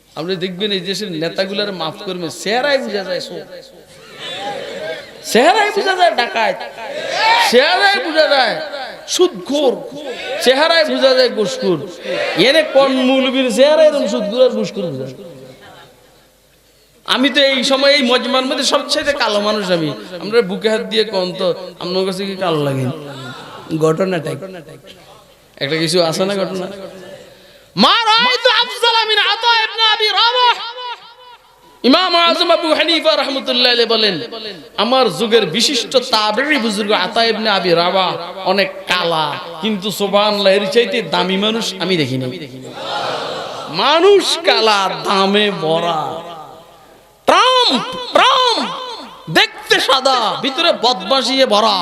আপনি দেখবেন এই দেশের নেতাগুলার মাফ করবে চেহারায় বোঝা যায় চেহারায় বোঝা যায় ডাকাত চেহারায় বোঝা যায় সুদখোর চেহারায় বোঝা যায় ঘুষখোর এনে কোন মৌলবীর চেহারায় এরকম সুদখোর আর ঘুষখোর বোঝা আমি তো এই সময় এই মজমার মধ্যে সবচেয়ে কালো মানুষ আমি আমরা বুকে হাত দিয়ে কোন তো আপনার কাছে কি কালো লাগে ঘটনাটা একটা কিছু আছে না ঘটনা মা রাআইতু আফজালা মিন আতা ইবনে আবি রাবাহ ইমাম আযম আবু হানিফা রাহমাতুল্লাহ আলাইহি বলেন আমার যুগের বিশিষ্ট তাবেঈ বুজুর্গ আতা ইবনে আবি রাবাহ অনেক কালা কিন্তু সুবহানাল্লাহ এর চাইতে দামি মানুষ আমি দেখিনি মানুষ কালা দামে ভরা ট্রাম্প দেখতে সাদা ভিতরে বদমাশিয়ে ভরা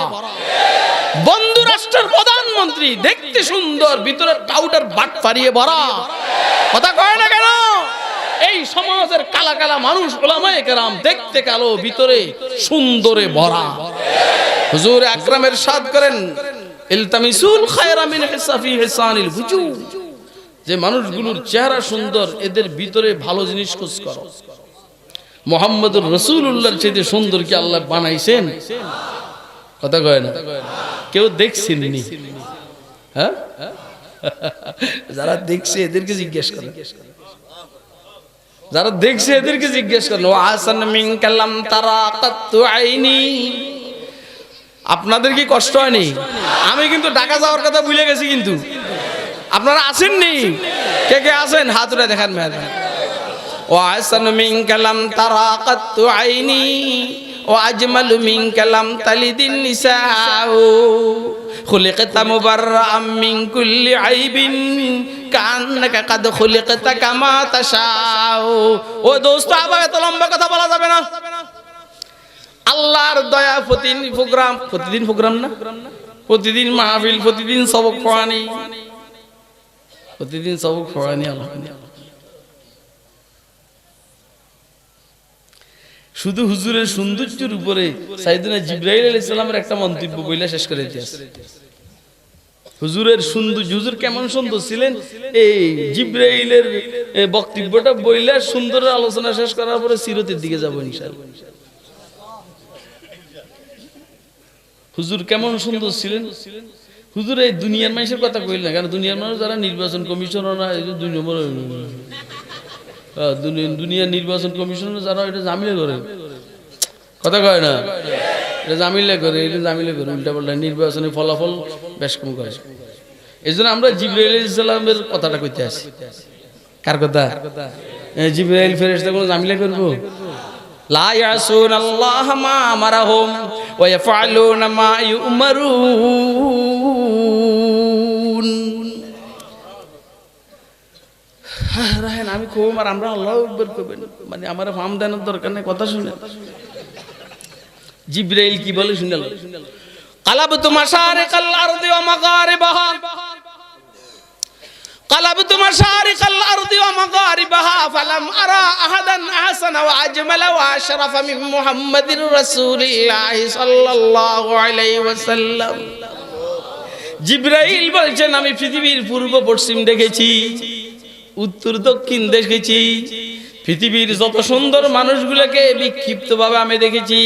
বন্ধু রাষ্ট্রের প্রধানমন্ত্রী দেখতে সুন্দর ভিতরে টাউটার বাট ফারিয়ে ভরা কথা কয় না কেন এই সমাজের কালা কালা মানুষ উলামায়ে কেরাম দেখতে কালো ভিতরে সুন্দরে ভরা হুজুর আকরাম ইরশাদ করেন ইলতামিসুল খায়রা মিন হিসাফি হিসানিল বুজু যে মানুষগুলোর চেহারা সুন্দর এদের ভিতরে ভালো জিনিস খোঁজ করো মুহাম্মদুর রাসূলুল্লাহর চেয়ে সুন্দর কি আল্লাহ বানাইছেন কথা কয় না কেউ দেখছেননি হ্যাঁ যারা দেখছে এদেরকে জিজ্ঞেস করেন যারা দেখছে এদেরকে জিজ্ঞেস করেন ওয়া আসান মিন কালাম তারাকাতু আইনি আপনাদের কি কষ্ট হয়নি আমি কিন্তু ঢাকা যাওয়ার কথা ভুলে গেছি কিন্তু আপনারা আসেননি কে কে আছেন হাত উঠে দেখান মেয়েরা ওয়া আসান মিন কালাম তারাকাতু আইনি وأجمل منك لم تلد النساء خلقت مبرأ من كل عيب كأنك قد خلقت كما تشاء ও দোস্ত আবার এত লম্বা কথা বলা যাবে না আল্লাহর দয়া প্রতিদিন প্রোগ্রাম না প্রতিদিন মাহফিল প্রতিদিন সবক পড়ানি আল্লাহ শুধু হুজুরের সৌন্দর্যের উপরে সাইয়েদনা জিবরাইল আলাইহিস সালামের একটা মন্তব্য বইলা শেষ করে দিয়েছে হুজুরের সৌন্দর্য হুজুর কেমন সুন্দর ছিলেন এই জিবরাইলের বক্তব্যটা বইলা সুন্দর আলোচনা শেষ করার পরে সিরতের দিকে যাব ইনশাআল্লাহ হুজুর কেমন সুন্দর ছিলেন হুজুর এই দুনিয়ার মানুষের কথা কইল না কারণ দুনিয়ার মানুষ যারা নির্বাচন কমিশনার না এই দুই নম্বর দুনিয়া নির্বাচন কমিশন যারা এটা জামিলা করে কথা কয় না এটা জামিলা করে উল্টা পাল্টা নির্বাচনী ফলাফল বেশ কম করে এই জন্য আমরা জিবরাইল আলাইহিস সালামের কথাটা কইতে আসি কার কথা জিবরাইল ফেরেশতা কোন জামিলা করবো লা ইয়াসুনাল্লাহ মা আমারহুম ওয়া ইয়াফআলুনা মা ইউমারুন রাহেন আমি খুব আর আমরা আল্লাহু আকবার কইবেন মানে আমার ফাম দেওয়ার দরকার নেই কথা শুনে জিবরাইল কি বলে শুনল, কালাবতু মাশারিকাল আরদি ওয়া মাগারিবাহা, কালাবতু মাশারিকাল আরদি ওয়া মাগারিবাহা ফালাম আরা আহাদান আহসানা ওয়া আজমালা ওয়া আশরাফা মিন মুহাম্মাদির রাসূলিল্লাহি সাল্লাল্লাহু আলাইহি ওয়াসাল্লাম। জিবরাইল বলছেন আমি পৃথিবীর পূর্ব পশ্চিম দেখেছি, উত্তর দক্ষিণ দেখেছি, পৃথিবীর যত সুন্দর মানুষগুলোকে বিক্ষিপ্তভাবে আমি দেখেছি,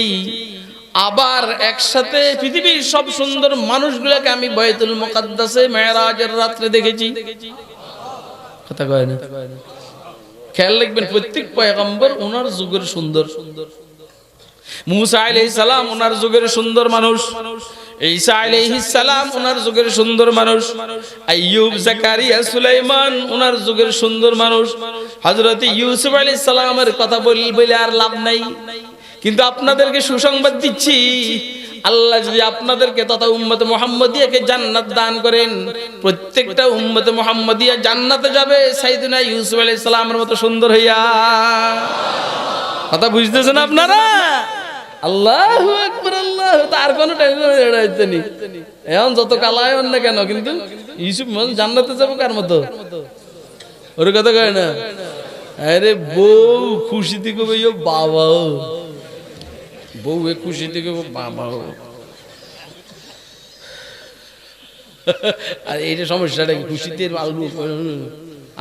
আবার একসাথে পৃথিবীর সব সুন্দর মানুষগুলোকে আমি বাইতুল মুকাদ্দাসে মেরাজের রাতে দেখেছি। কথা কয় না? খেয়াল রাখবেন প্রত্যেক পয়গম্বর ওনার যুগের সুন্দর। মুসা আলাইহিস সালাম ওনার যুগের সুন্দর মানুষ, ঈসা আলাইহিস সালাম ওনার যুগের সুন্দর মানুষ, আইয়ুব জাকারিয়া সুলাইমান ওনার যুগের সুন্দর মানুষ, হযরত ইউসুফ আলাইহিস সালামের কথা বলে আর লাভ নাই। কিন্তু আপনাদেরকে সুসংবাদ দিচ্ছি, আল্লাহ যদি আপনাদেরকে তথা উম্মত মুহাম্মদিয়াকে জান্নাত দান করেন, প্রত্যেকটা উম্মত মুহাম্মদিয়া জান্নাতে যাবে সাইয়েদনা ইউসুফ আলাইহিস সালামের মতো সুন্দর হইয়া। কথা বুঝতেছেন আপনারা? আল্লাহু আকবার, আল্লাহ। তার কোনো টেনশন নেই, এখন যত কালাই হন না কেন, কিন্তু ইউসুফ জান্নাতে যাবো কার মতো? ওর কথা কয় না? আরে বউ খুশি থেকে বাবা, বউ খুশি থেকে বাবা। আর এইটা সমস্যাটা কি, খুশিতে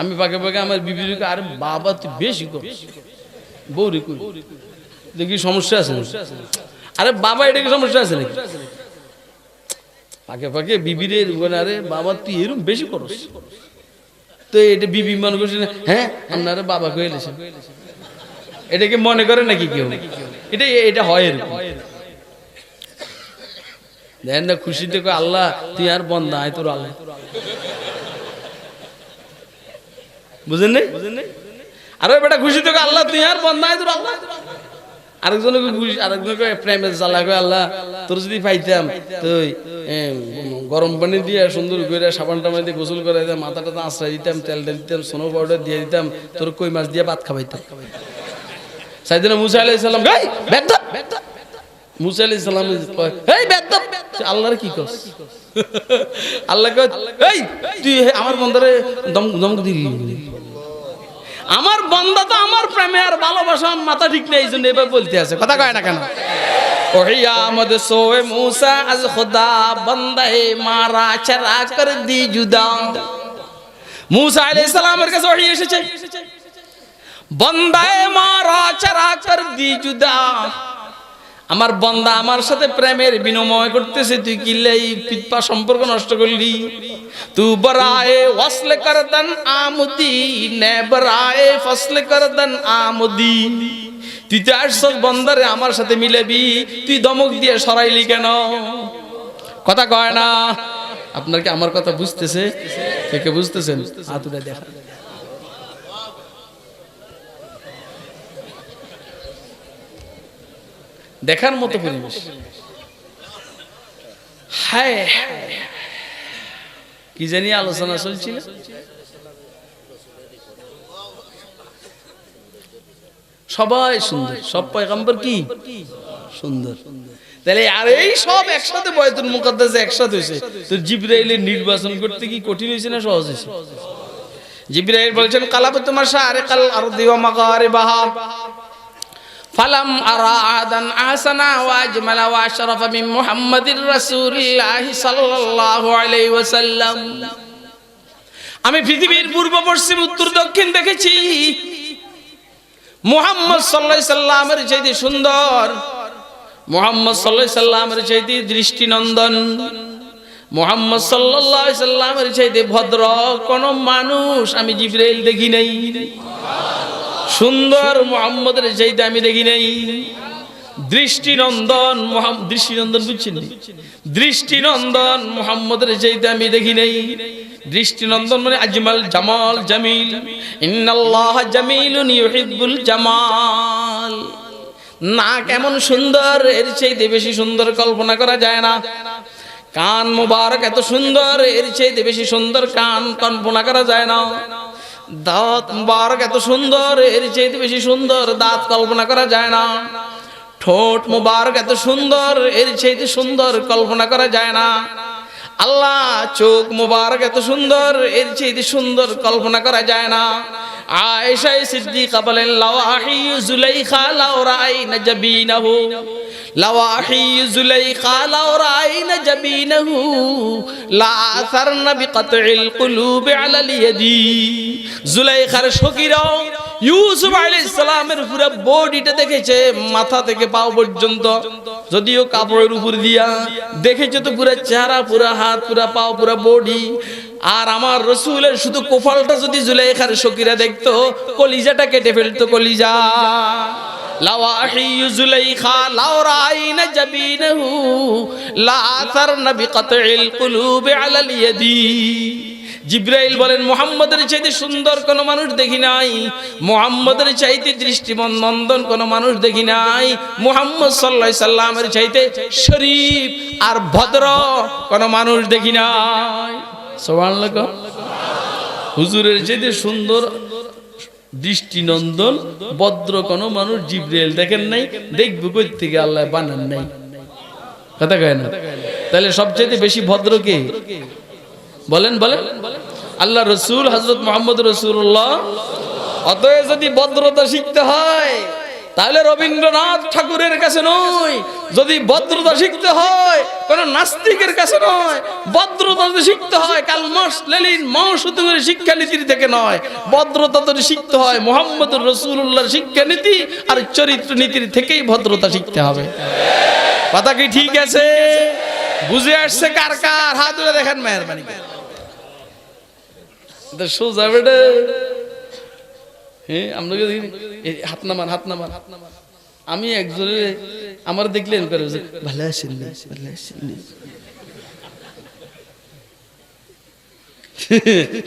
আমি পাকে পাকে আমার বিবিকে, আরে বাবা তুই বেশি কর, বউ রে কই দেখি সমস্যা আছে, আরে বাবা এটা কি সমস্যা আছে নাকি? পাকে পাকে বিবিরে, আরে বাবা তুই এরকম বেশি করস, তো এটা বিবি মনে করছে না, হ্যাঁ আপনারা বাবা কইলেছে, এটাকে মনে করে নাকি কেউ? এটা হয় এরকম। দেখেন না খুশিতে কই আল্লাহ তুই আর বন্দা আয় তোর আল্লাহ, বুঝেন নাই? আরে বেটা খুশিতে কই আল্লাহ তুই আর বন্দা আয় তোর আল্লাহ। আরেকজনকে খুশি, আরেকজনকে প্রেমের জ্বালা কই আল্লাহ তোর যদি পাইতাম তুই গরম পানি দিয়ে সুন্দর করে সাবান টাবান দিয়ে গোসল করে দিতাম, মাথাটা আশ্রয় দিতাম, তেলটা দিতাম, সোনো পাউডার দিয়ে দিতাম, তোর কই মাছ দিয়ে ভাত খাওয়াইতাম। সাইয়েদনা মুসা আলাইহিস সালাম মুসা আলাইহিস সালাম আল্লাহর কি কস? আল্লাহ কয় এই তুই আমার বন্দারে ধমক দিলি, আমার বান্দা তো আমার প্রেমে আর ভালোবাসা মাথা ঠিক নেই, এইজন্য এভাবে বলতে আছে। কথা কয় না কেন? ওহিয়া মদ সোয়ে মুসা আজ খুদা বান্দায়ে মারা চরা কর দি জুদা। মুসা আলাইহিস সালামের কাছে ওহী এসেছে, বান্দায়ে মারা চরা কর দি জুদা, আমার বান্দা আমার সাথে প্রেমের বিনিময় করতেছে, তুই কি লাই পিতপা সম্পর্ক নষ্ট করলি? তু বরায়ে ওয়াসল করদন আমুদি নে বরায়ে ফসল করদন আমুদি, তুই তো আসছস বান্দারে আমার সাথে মিলাবি, তুই ধমক দিয়ে সরাইলি কেন? কথা কয় না? আপনার কি আমার কথা বুঝতেছে? কে বুঝতেছেন? হাতুটা দেখা দেখার মতো পরিবেশ। হায় কি জানি আলোচনা চলছিল, সবাই সুন্দর, সব পয়গম্বর কি সুন্দর। তাহলে আর এই সব একসাথে বাইতুল মুকাদ্দাসে একসাথে হয়েছে, তো জিবরাইলের নির্বাচন করতে কি কঠিন হয়েছে না সহজ হয়েছে? জিবরাইল বলছেন কালাবতু মাশারিকাল আরদি ওয়া মাগারিবাহা ফালাম আরা আদান আহসানা ওয়া আজমালা ওয়া আশরাফা মিন মুহাম্মাদির রাসূলিল্লাহি সাল্লাল্লাহু আলাইহি ওয়াসাল্লাম। আমি পৃথিবীর পূর্ব পশ্চিম উত্তর দক্ষিণ দেখেছি, মুহাম্মদ সাল্লাল্লাহু আলাইহি সাল্লামের চাইতে সুন্দর, মুহাম্মদ সাল্লাল্লাহু আলাইহি সাল্লামের চাইতে দৃষ্টিনন্দন, মুহাম্মদ সাল্লাল্লাহু আলাইহি সাল্লামের চাইতে ভদ্র কোন মানুষ আমি জিবরাইল দেখি নাই। সুন্দর মুহাম্মদের চাইতে আমি দেখি নাই। দৃষ্টিনন্দন দৃষ্টিনন্দন বুঝছেন? দৃষ্টিনন্দন মুহাম্মদের চাইতে আমি দেখি নাই। দৃষ্টিনন্দন মানে আজমাল জামাল জামিল, ইন্নাল্লাহা জামিলুন ইউহিব্বুল জামাল। না কেমন সুন্দর, এর চাইতে বেশি সুন্দর কল্পনা করা যায় না। কান মুবারক এত সুন্দর, এর চাইতে বেশি সুন্দর কান কল্পনা করা যায় না। দাঁত মুবারক এত সুন্দর, এর চাইতে বেশি সুন্দর দাঁত কল্পনা করা যায় না। ঠোঁট মুবারক এত সুন্দর, এর চাইতে সুন্দর কল্পনা করা যায় না। আল্লাহ চোখ মুবারক এত সুন্দর, এর চাইতে সুন্দর কল্পনা করা যায় না। আয়েশা সিদ্দিকা বলেন, লাওয়াহি যুলাইখা লাও রাআইনা জাবিনাহু, লাওয়াহি যুলাইখা লাও রাআইনা জাবিনাহু লা আসারনা বিকাতইল কুলুবি আলাল ইয়াদি। যুলাইখার সখীরাও ইউসুফ আলাইহিস সালামের পুরো বডিটা দেখেছে, মাথা থেকে পা পর্যন্ত, যদিও কাপড়ের উপর দিয়া দেখেছে তো পুরো চেহারা, পুরো হাত, পুরো পা, পুরো বডি। আর আমার রাসূলের শুধু কপালটা যদি যুলাইখার সখীরা দেখতো, কলিজাটা কেটে ফেলতো, কলিজা। লাওয়াহি যুলাইখা লাও রাআইনা জাবিনাহু লা আসারনা বিকাতইল কুলুবি আলাল ইয়াদি। জিবরাইল বলেন, মুহাম্মদের চাইতে সুন্দর কোন মানুষ দেখি নাই, মুহাম্মদের চাইতে দৃষ্টিনন্দন কোন মানুষ দেখি নাই, মুহাম্মদ সাল্লাল্লাহু আলাইহি সাল্লামের চাইতে শরীফ আর ভদ্র কোন মানুষ দেখি নাই। সুবহানাল্লাহ। হুজুরের চাইতে সুন্দর, দৃষ্টিনন্দন, ভদ্র কোন মানুষ জিবরাইল দেখেন নাই, দেখবো কই থেকে, আল্লাহ বানান নাই। কথা কয় না? তাহলে সবচেয়ে বেশি ভদ্র কে? বলেন বলেন। আল্লাহ রসুল হযরত মুহাম্মদ রাসূলুল্লাহ। অতএব যদি ভদ্রতা শিখতে হয় তাহলে রবীন্দ্রনাথ ঠাকুরের কাছে নয়, যদি ভদ্রতা শিখতে হয় কোন নাস্তিকের কাছে নয়, ভদ্রতা যদি শিখতে হয় কার্ল মার্কস, লেনিন, মাও সেতুংয়ের শিক্ষানীতি থেকে নয়, ভদ্রতা যদি শিখতে হয় মুহাম্মদুর রাসূলুল্লাহর শিক্ষানীতি আর চরিত্র নীতির থেকেই ভদ্রতা শিখতে হবে। কথা কি ঠিক আছে? বুঝে আসছে কার কার? হাত ধরে দেখেন মেহেরবানি করে। সোজা বেটা, হ্যাঁ আমরা হাত নামান, হাত নামান। আমি একজনের আমার দেখলেন করে, ভালো আছেন, ভালো আছেন।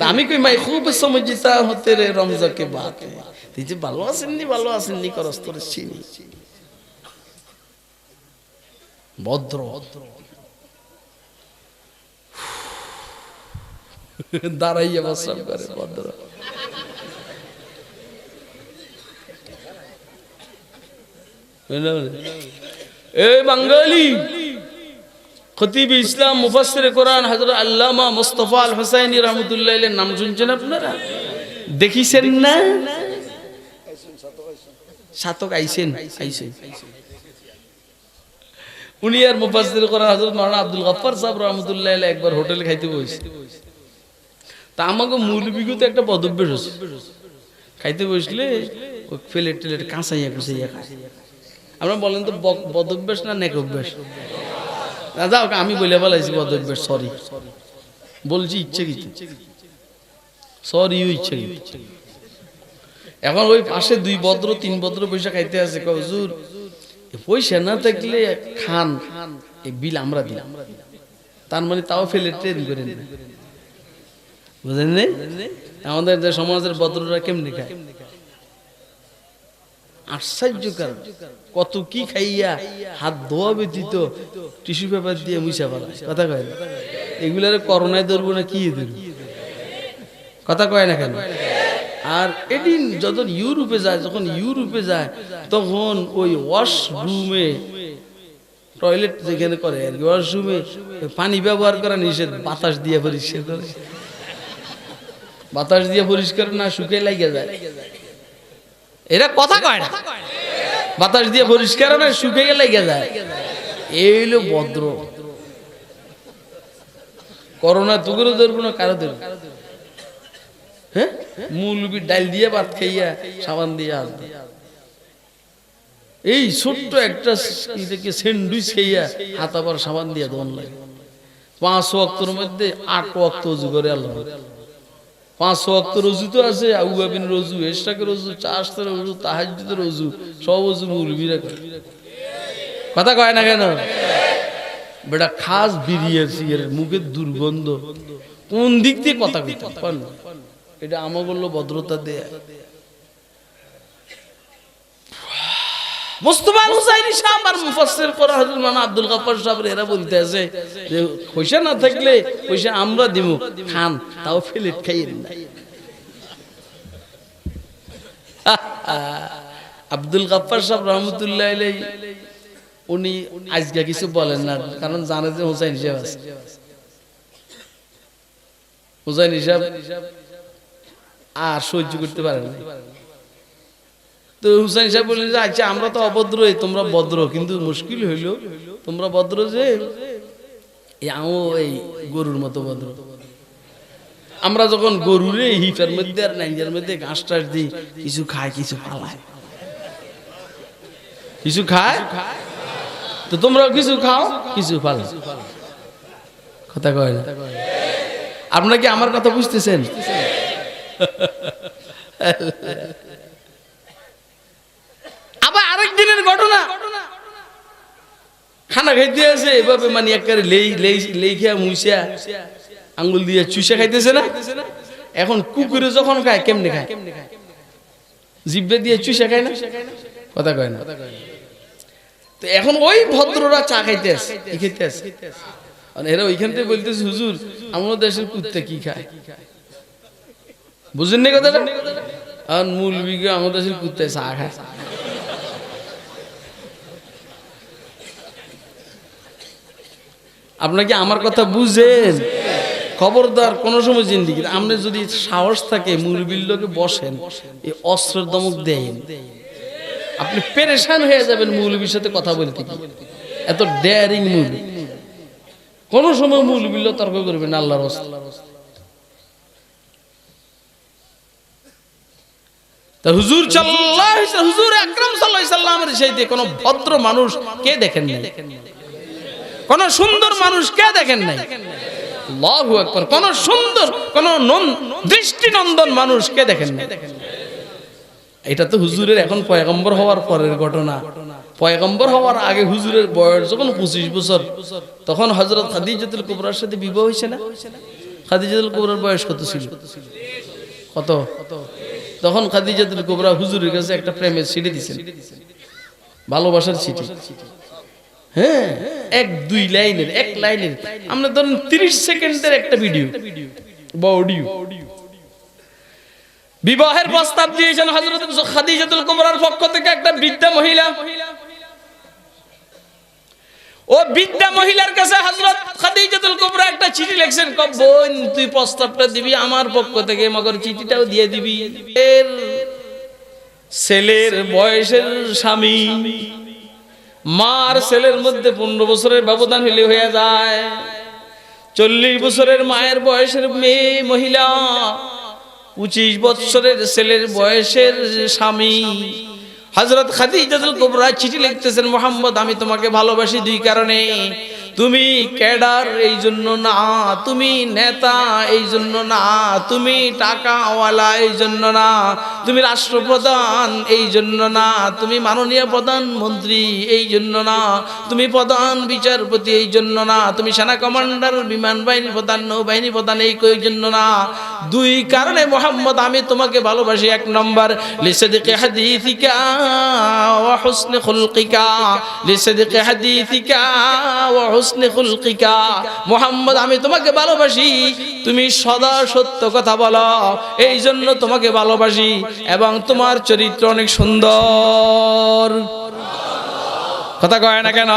আমি কই মাই খুব সমঝিতা হতে রে রমজা কে বাত, তুই যে ভালো আছেননি, ভালো আছেননি করস, তোর চিনি। ভদ্র দাঁড়াইয়া বসরাম করে, ভদ্র। এই বাঙালি খতিব ইসলাম মুফাসসিরে কোরআন হযরত আল্লামা মুস্তাফা আল হুসাইনি রাহমাতুল্লাহ আলাইহির নাম শুনছেন আপনারা? দেখিছেন না? সাতক আইছেন, আইছেন। উনি আর মুফাসসিরে কোরআন হযরত মাওলানা আব্দুল গফফার সাহেব রাহমাতুল্লাহ আলাইহি একবার হোটেলে খাইতে বসে। তা আমাকে মৌলবীগত একটা পদভ্যাস আছে, খাইতে বসলে ওই প্লেট টেলেট কাঁচাইয়া কুচাইয়া খায়। আমরা বলেন তো বদভ্যাস না নেক অভ্যাস? না যাও, আমি বলে বলাইছি বদভ্যাস, সরি বলছি ইচ্ছাকৃত, সরি ইচ্ছা। এখন ওই পাশে দুই ভদ্র তিন ভদ্র পয়সা খাইতে আছে, হুজুর পয়সা না থাকলে খান, এই বিল আমরা দিলাম। তার মানে তাও ফেলে ট্রেন করেন না, বুঝলেন? আমাদের যে সমাজের ভদ্ররা কেমনি খায়, আশ্চর্যকর। কত কি খাইয়া হাত ধোয়া ব্যতীত টিস্যু পেপার দিয়ে মুছা ফেলা। কথা কয় না? এগুলার করোনায় ধরবো না কি ধরবো? কথা কয় না কেন? আর এদিন যখন ইউরোপে যায় তখন ওই ওয়াশরুমে, টয়লেট যেখানে করে আর কি, ওয়াশরুমে পানি ব্যবহার করা নিষেধ, বাতাস দিয়ে পরিষ্কার করে। বাতাস দিয়ে পরিষ্কার না, শুকিয়ে লাগিয়ে যায়। এরা কথা কয় না, বাতাস দিয়ে পরিষ্কার না, শুকিয়ে লাগিয়ে যায়। এই হলো ভদ্র। করোনা তুগুলো ধরবো না, কারো ধরবো? হ্যাঁ, মৌলবি ডাল দিয়ে ভাত খাইয়া সাবান দিয়ে হাত দিয়ে, এই ছোট্ট একটা স্যান্ডউইচ খাইয়া হাত আবার সাবান দিয়ে দন লাগে। 5 ওয়াক্তের মধ্যে 8 ওয়াক্ত ওযু করে আল্লাহ। 5 ওয়াক্ত রোজু তো আছে, আউয়াবিন রোজু, এশরাকের রোজু, চাশতের রোজু, তাহাজ্জুদের রোজু, সব রোজু মৌলবীরা করে। কথা কয় না কেন? বেটা খাস বিরিয়াছি, এর মুখের দুর্গন্ধ, কোন দিক দিয়ে কথা কইতে পারেন? এটা আমা বললো ভদ্রতা দেয়া। মুস্তাফা আল হুসাইনি সাহেব আর মুফাসসির কোরআন হযরত মাওলানা আব্দুল গফফার সাহেব এরা বলতে আছে যে পয়সা না থাকলে পয়সা আমরা দিব, খান, তাও প্লেট খাইয়েন না। আব্দুল গফফার সাহেব রাহমাতুল্লাহ আলাইহি উনি আজকে কিছু বলেন না, কারণ জানে যে হুসাইন হিসাব আছে। হুসাইন হিসাব আর সহ্য করতে পারেন না। তো হুসাইন সাহেব বললেন যে আচ্ছা আমরা তো অভদ্র, তোমরা ভদ্র, কিন্তু মুশকিল হইল তোমরা ভদ্র যে এই গরুর মতো ভদ্র। আমরা যখন গরুরে হিটার মধ্যে আর নাইজার মধ্যে ঘাস টাস দিই, কিছু খায় কিছু ফালায়, কিছু খায়, তো তোমরাও কিছু খাও কিছু ফালাও। কথা কয় না? আপনারা কি আমার কথা বুঝতেছেন? আবার আরেক দিনের ঘটনা, খানা খাইতে আছে এভাবে, মানে একেবারে লেই খেয়া মুইসা আঙ্গুল দিয়ে চুষে খাইতেছে না। এখন কুকুরে যখন খায় কেমনে খায়? জিব্বে দিয়ে চুষে খায় না? কথা কয় না? তো এখন ওই ভদ্ররা চা খাইতে আছে, খেতে আছে, এরা ওইখান থেকে বলতেছে হুজুর আমাদের দেশের কুত্তা কি খায়? বুঝেন নি কথাটা? আর মূল বিঘা আমাদের দেশের কুত্তায় চা খায়। আপনারা কি আমার কথা বুঝেন? খবরদার কোন সময় জিন্দিগি আপনি যদি সাহস থাকে মুরবির লোকে বসেন, এই অস্ত্রের দমক দেন, আপনি পেরেশান হয়ে যাবেন মৌলবীর সাথে কথা বলতে। কি এত ডেয়ারিং মৌলবী! কোন সময় মৌলবীর লোক তর্ক করবেন আল্লাহর রাস্তায়। তা হুজুর সাল্লাল্লাহু আলাইহি ওয়াসাল্লাম, হুজুর আকরাম সাল্লাল্লাহু আলাইহি ওয়াসাল্লামের চাইতে কোন ভদ্র মানুষ কে দেখেন নাই? কোন সুন্দর মানুষ কে দেখেন নাই? আল্লাহু আকবার! কোন সুন্দর কোন দৃষ্টিনন্দন মানুষ কে দেখেন নাই? এটা তো হুজুরের এখন পয়গম্বর হওয়ার পরের ঘটনা। পয়গম্বর হওয়ার আগে হুজুরের বয়স যখন 25 বছর, তখন হযরত খাদিজাতুল কুবরার সাথে বিবাহ হয়েছে না? খাদিজাতুল কুবরার বয়স কত ছিল? কত? তখন খাদিজাতুল কুবরা হুজুরের কাছে একটা প্রেমের চিঠি দিয়েছেন, ভালোবাসার চিঠি। হ্যাঁ, এক লাইনের আমরা ধরুন 30 সেকেন্ডের একটা ভিডিও বা অডিও। বিবাহের প্রস্তাব দিয়েছেন হযরত খাদিজাতুল কুবরার পক্ষ থেকে একটা বৃদ্ধা মহিলা। ও বৃদ্ধা মহিলার কাছে হযরত খাদিজাতুল কুবরা একটা চিঠি লিখছেন, বোন তুই প্রস্তাবটা দিবি আমার পক্ষ থেকে, মগর চিঠিটাও দিয়ে দিবি। এর ছেলের বয়সের স্বামী মার ছেলের মধ্যে 15 বছরের ব্যবধান হয়ে যায়। 40 বছরের মায়ের বয়সের মেয়ে মহিলা 25 বছরের ছেলের বয়সের স্বামী হযরত খাদিজাতুল কুবরা চিঠি লিখতেছেন, মুহাম্মদ আমি তোমাকে ভালোবাসি দুই কারণে। তুমি ক্যাডার এই জন্য না, তুমি নেতা এই জন্য না, তুমি টাকাওয়ালা এই জন্য না, তুমি রাষ্ট্রপ্রধান এই জন্য না, তুমি মাননীয় প্রধানমন্ত্রী এই জন্য না, তুমি প্রধান বিচারপতি এই জন্য না, তুমি সেনা কমান্ডার, বিমান বাহিনী প্রধান, নৌবাহিনী প্রধান এই জন্য না। দুই কারণে মুহাম্মদ আমি তোমাকে ভালোবাসি। এক নম্বর লিসাদিকি হাদিসিকা ওয়া হুসনি খুলকিকা, লিসাদিকি হাদিসিকা ওয়া হুসনি খুলকিকা। মুহাম্মদ আমি তোমাকে ভালোবাসি, তুমি সদা সত্য কথা বলো এই জন্য তোমাকে ভালোবাসি, এবং তোমার চরিত্র অনেক সুন্দর। কথা কয় না কেন?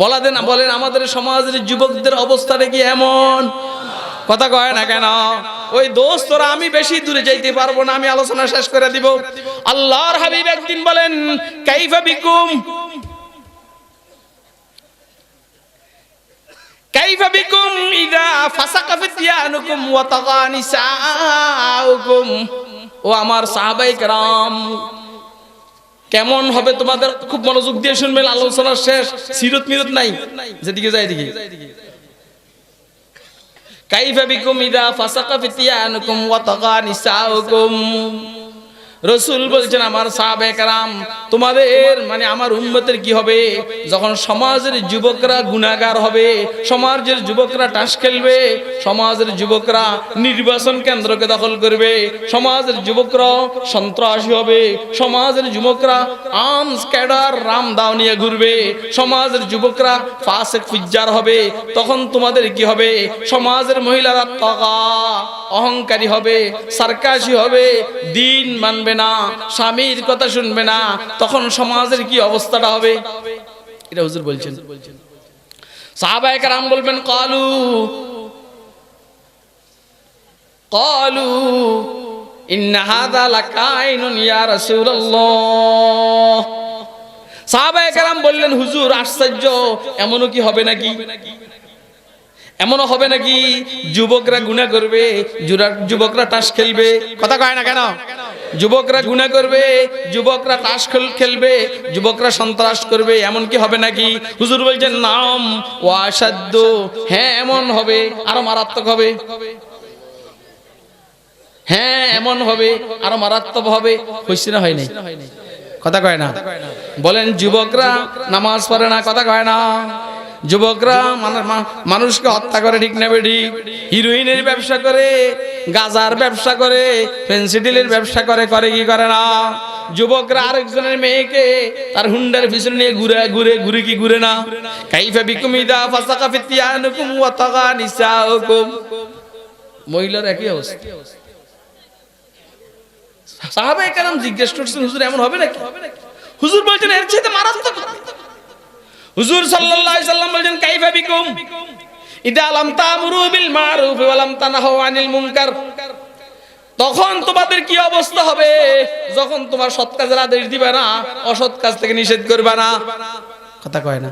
বলেন আমাদের সমাজের যুবকদের অবস্থাটা কি এমন? কথা কয় না কেন? ওই দোস্তরা আমি বেশি দূরে যাইতে পারবো না, আমি আলোচনা শেষ করে দিব। আল্লাহর হাবিব একদিন বলেন কাইফা বিকুম, কাইফা বিকুম ইযা ফাসাকা ফিতিয়ানুকুম ওয়া তাগা নিসাউকুম। ও আমার সাহাবায়ে কেরাম, কেমন হবে তোমাদের? খুব মনোযোগ দিয়ে শুনবেন, আলোচনা শেষ, সিরত মিরত নাই, যেদিকে যায় এদিকে। কাইফা বিকুম ইযা ফাসাকা ফিতিয়ানুকুম ওয়া তাগা নিসাউকুম। রাসূল বলছেন আমার সাহাবায়ে কেরাম, তোমাদের মানে আমার উম্মতের কি হবে যখন সমাজের যুবকরা গুনাহগার হবে, সমাজের যুবকরা টাস খেলবে, সমাজের যুবকরা নির্বাচন কেন্দ্রকে দখল করবে, সমাজের যুবকরা সন্ত্রাসী হবে, সমাজের যুবকরা আর্মস ক্যাডার রামদাও নিয়ে ঘুরবে, সমাজের যুবকরা ফাসিক ফুজ্জার হবে, তখন তোমাদের কি হবে? সমাজের মহিলারা তাগা অহংকারী হবে, সার্কাসী হবে, দিন মানবে না, স্বামীর কথা শুনবে না, তখন সমাজের কি অবস্থাটা হবে? এটা হুজুর বলছেন। সাহাবায়ে কেরাম বলবেন ক্বালু ইন্না হাযা লাকাইনুন ইয়া রাসূলুল্লাহ। সাহাবায়ে কেরাম বললেন হুজুর আশ্চর্য, এমনও কি হবে নাকি? এমনও হবে নাকি যুবকরা গুনাহ করবে, যুবকরা তাস খেলবে? কথা কয় না কেন? যুবকরা গুনাহ করবে, যুবকরা তাস খেলবে, যুবকরা সন্ত্রাস করবে, এমন কি হবে নাকি? হুজুর বলছেন নাম ওয়া আশাদ্দ, হ্যাঁ এমন হবে, আরো মারাত্মক হবে। হ্যাঁ এমন হবে, আরো মারাত্মক হবে। হইছে না হয় নাই? কথা কয় না? বলেন যুবকরা নামাজ পড়ে না, কথা কয় না? যুবকরা মানুষকে হত্যা করে, ঠিক না বেঠিক? হিরোইনের ব্যবসা করে, গাজার ব্যবসা করে, ফেন্সিডিলের ব্যবসা করে, করে কি করে না? যুবকরা আরেকজনের মেয়েকে তার হুন্ডার পিছনে নিয়ে ঘুরে কি ঘুরে না? কাইফা বিকুম ইদা ফাসাকা ফিতিয়ানুকুম ওয়া তাগা নিসাউকুম। মহিলার একই অবস্থা। সাহাবায়ে কেরাম জিজ্ঞেস করছেন হুজুর এমন হবে নাকি? হুজুর বলছেন এর চেয়ে মারাত্মক। হুজুর সাল্লাল্লাহু আলাইহি সাল্লাম বলেন কাইফা বিকুম ইদা লাম তা'মুরু বিল মারুফ ওয়া লাম তানহু আনিল মুনকার। তখন তোমাদের কি অবস্থা হবে যখন তোমার সৎ কাজের আদেশ দিবে না, অসৎ কাজ থেকে নিষেধ করবে না? কথা কয় না?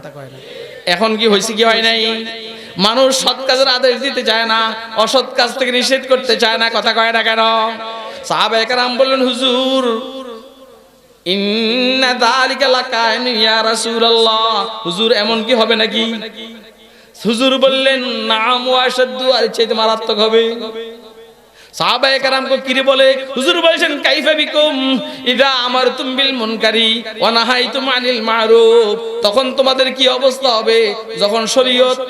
এখন কি হইছে কি হয় নাই? মানুষ সৎ কাজের আদেশ দিতে চায় না, অসৎ কাজ থেকে নিষেধ করতে চায় না। কথা কয় না কেন? সাহাবায়ে কেরাম বললেন হুজুর ইন্না যালিকা লাকাইন ইয়া রাসূলুল্লাহ। হুজুর এমন কি হবে নাকি? হুজুর বললেন নাম ওয়া আশাদ্দু, আর চেয়ে মারাত্মক হবে। সাহাবায়ে কেরামকে কি বলে? হুজুর বলেন কাইফা বিকুম ইদা আমারতুম বিল মুনকারি ওয়া নাহাইতুম আনিল মারুফ। তখন তোমাদের কি অবস্থা হবে যখন শরীয়ত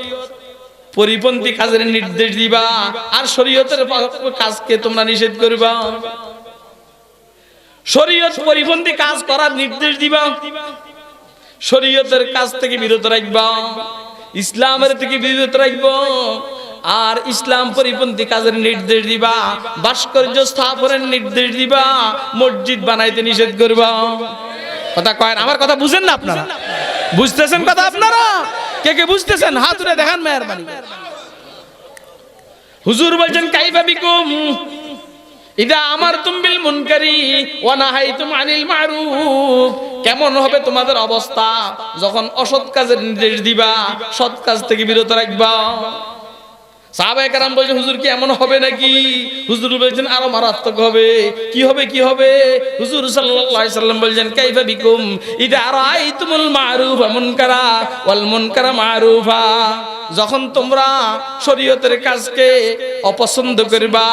পরিপন্থী কাজের নির্দেশ দিবা আর শরীয়তের কাজকে তোমরা নিষেধ করবা। শরীয়ত পরিপন্থী কাজ করার নির্দেশ দিবা, শরীয়তের কাজ থেকে বিরত রাখবা, ইসলামের থেকে বিরত রাখবা, আর ইসলাম পরিপন্থী কাজের নির্দেশ দিবা, ভাস্কর্য স্থাপনের নির্দেশ দিবা, মসজিদ বানাইতে নিষেধ করবা। কথা কয়? আমার কথা বুঝেন না আপনারা? বুঝতেছেন কথা আপনারা? কে কে বুঝতেছেন হাত তুলে দেখান মেহেরবানি। হুজুর বলেন কাইফা বিকুম ইদা আমারতুম বিল মুনকারি ওয়া নাহাইতুম আনিল মারুফ। কেমন হবে তোমাদের অবস্থা যখন অসৎ কাজের নির্দেশ দিবা, সৎ কাজ থেকে বিরত রাখবা? সাহাবায়ে কেরাম বলেন হুজুর কি এমন হবে নাকি? হুজুর বলেন আরো মারাত্মক হবে। কি হবে? কি হবে? হুজুর সাল্লাল্লাহু আলাইহি সাল্লাম বলেন কাইফা বিকুম ইদা রাআইতুমুল মারুফা মুনকারা ওয়াল মুনকারা মারুফা। যখন তোমরা শরীয়তের কাজকে অপছন্দ করবা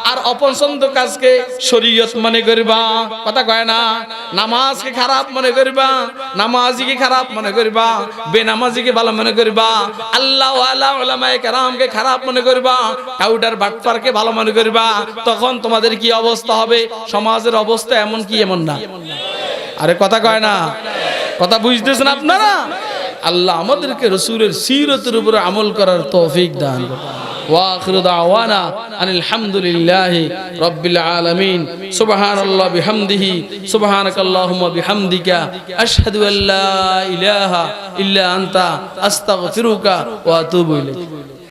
আর অপছন্দ কাজকে শরীয়ত মনে করবা। কথা কয় না? নামাজকে খারাপ মনে করবা, নামাজিকে খারাপ মনে করবা, বেনামাজিকে ভালো মনে করবা, আল্লাহ ওয়ালা উলামায়ে কেরামকে খারাপ মনে করবা, কাউডার বাটপারকে ভালো মনে করবা। তখন তোমাদের কি অবস্থা হবে? সমাজের অবস্থা এমন কি এমন না? আরে কথা কয় না? কথা বুঝতেছেন আপনারা? আল্লাহ আমাদেরকে রাসূলের সিরাতের উপর আমল করার তৌফিক দান করুন। ওয়া আখিরু দাওয়ানা আনিল হামদুলিল্লাহি রাব্বিল আলামিন। সুবহানাল্লাহি বিহামদিহি সুবহানাকাল্লাহুম্মা বিহামদিকা আশহাদু আল্লা ইলাহা ইল্লা আনতা আস্তাগফিরুকা ওয়া আতুবু ইলাইক।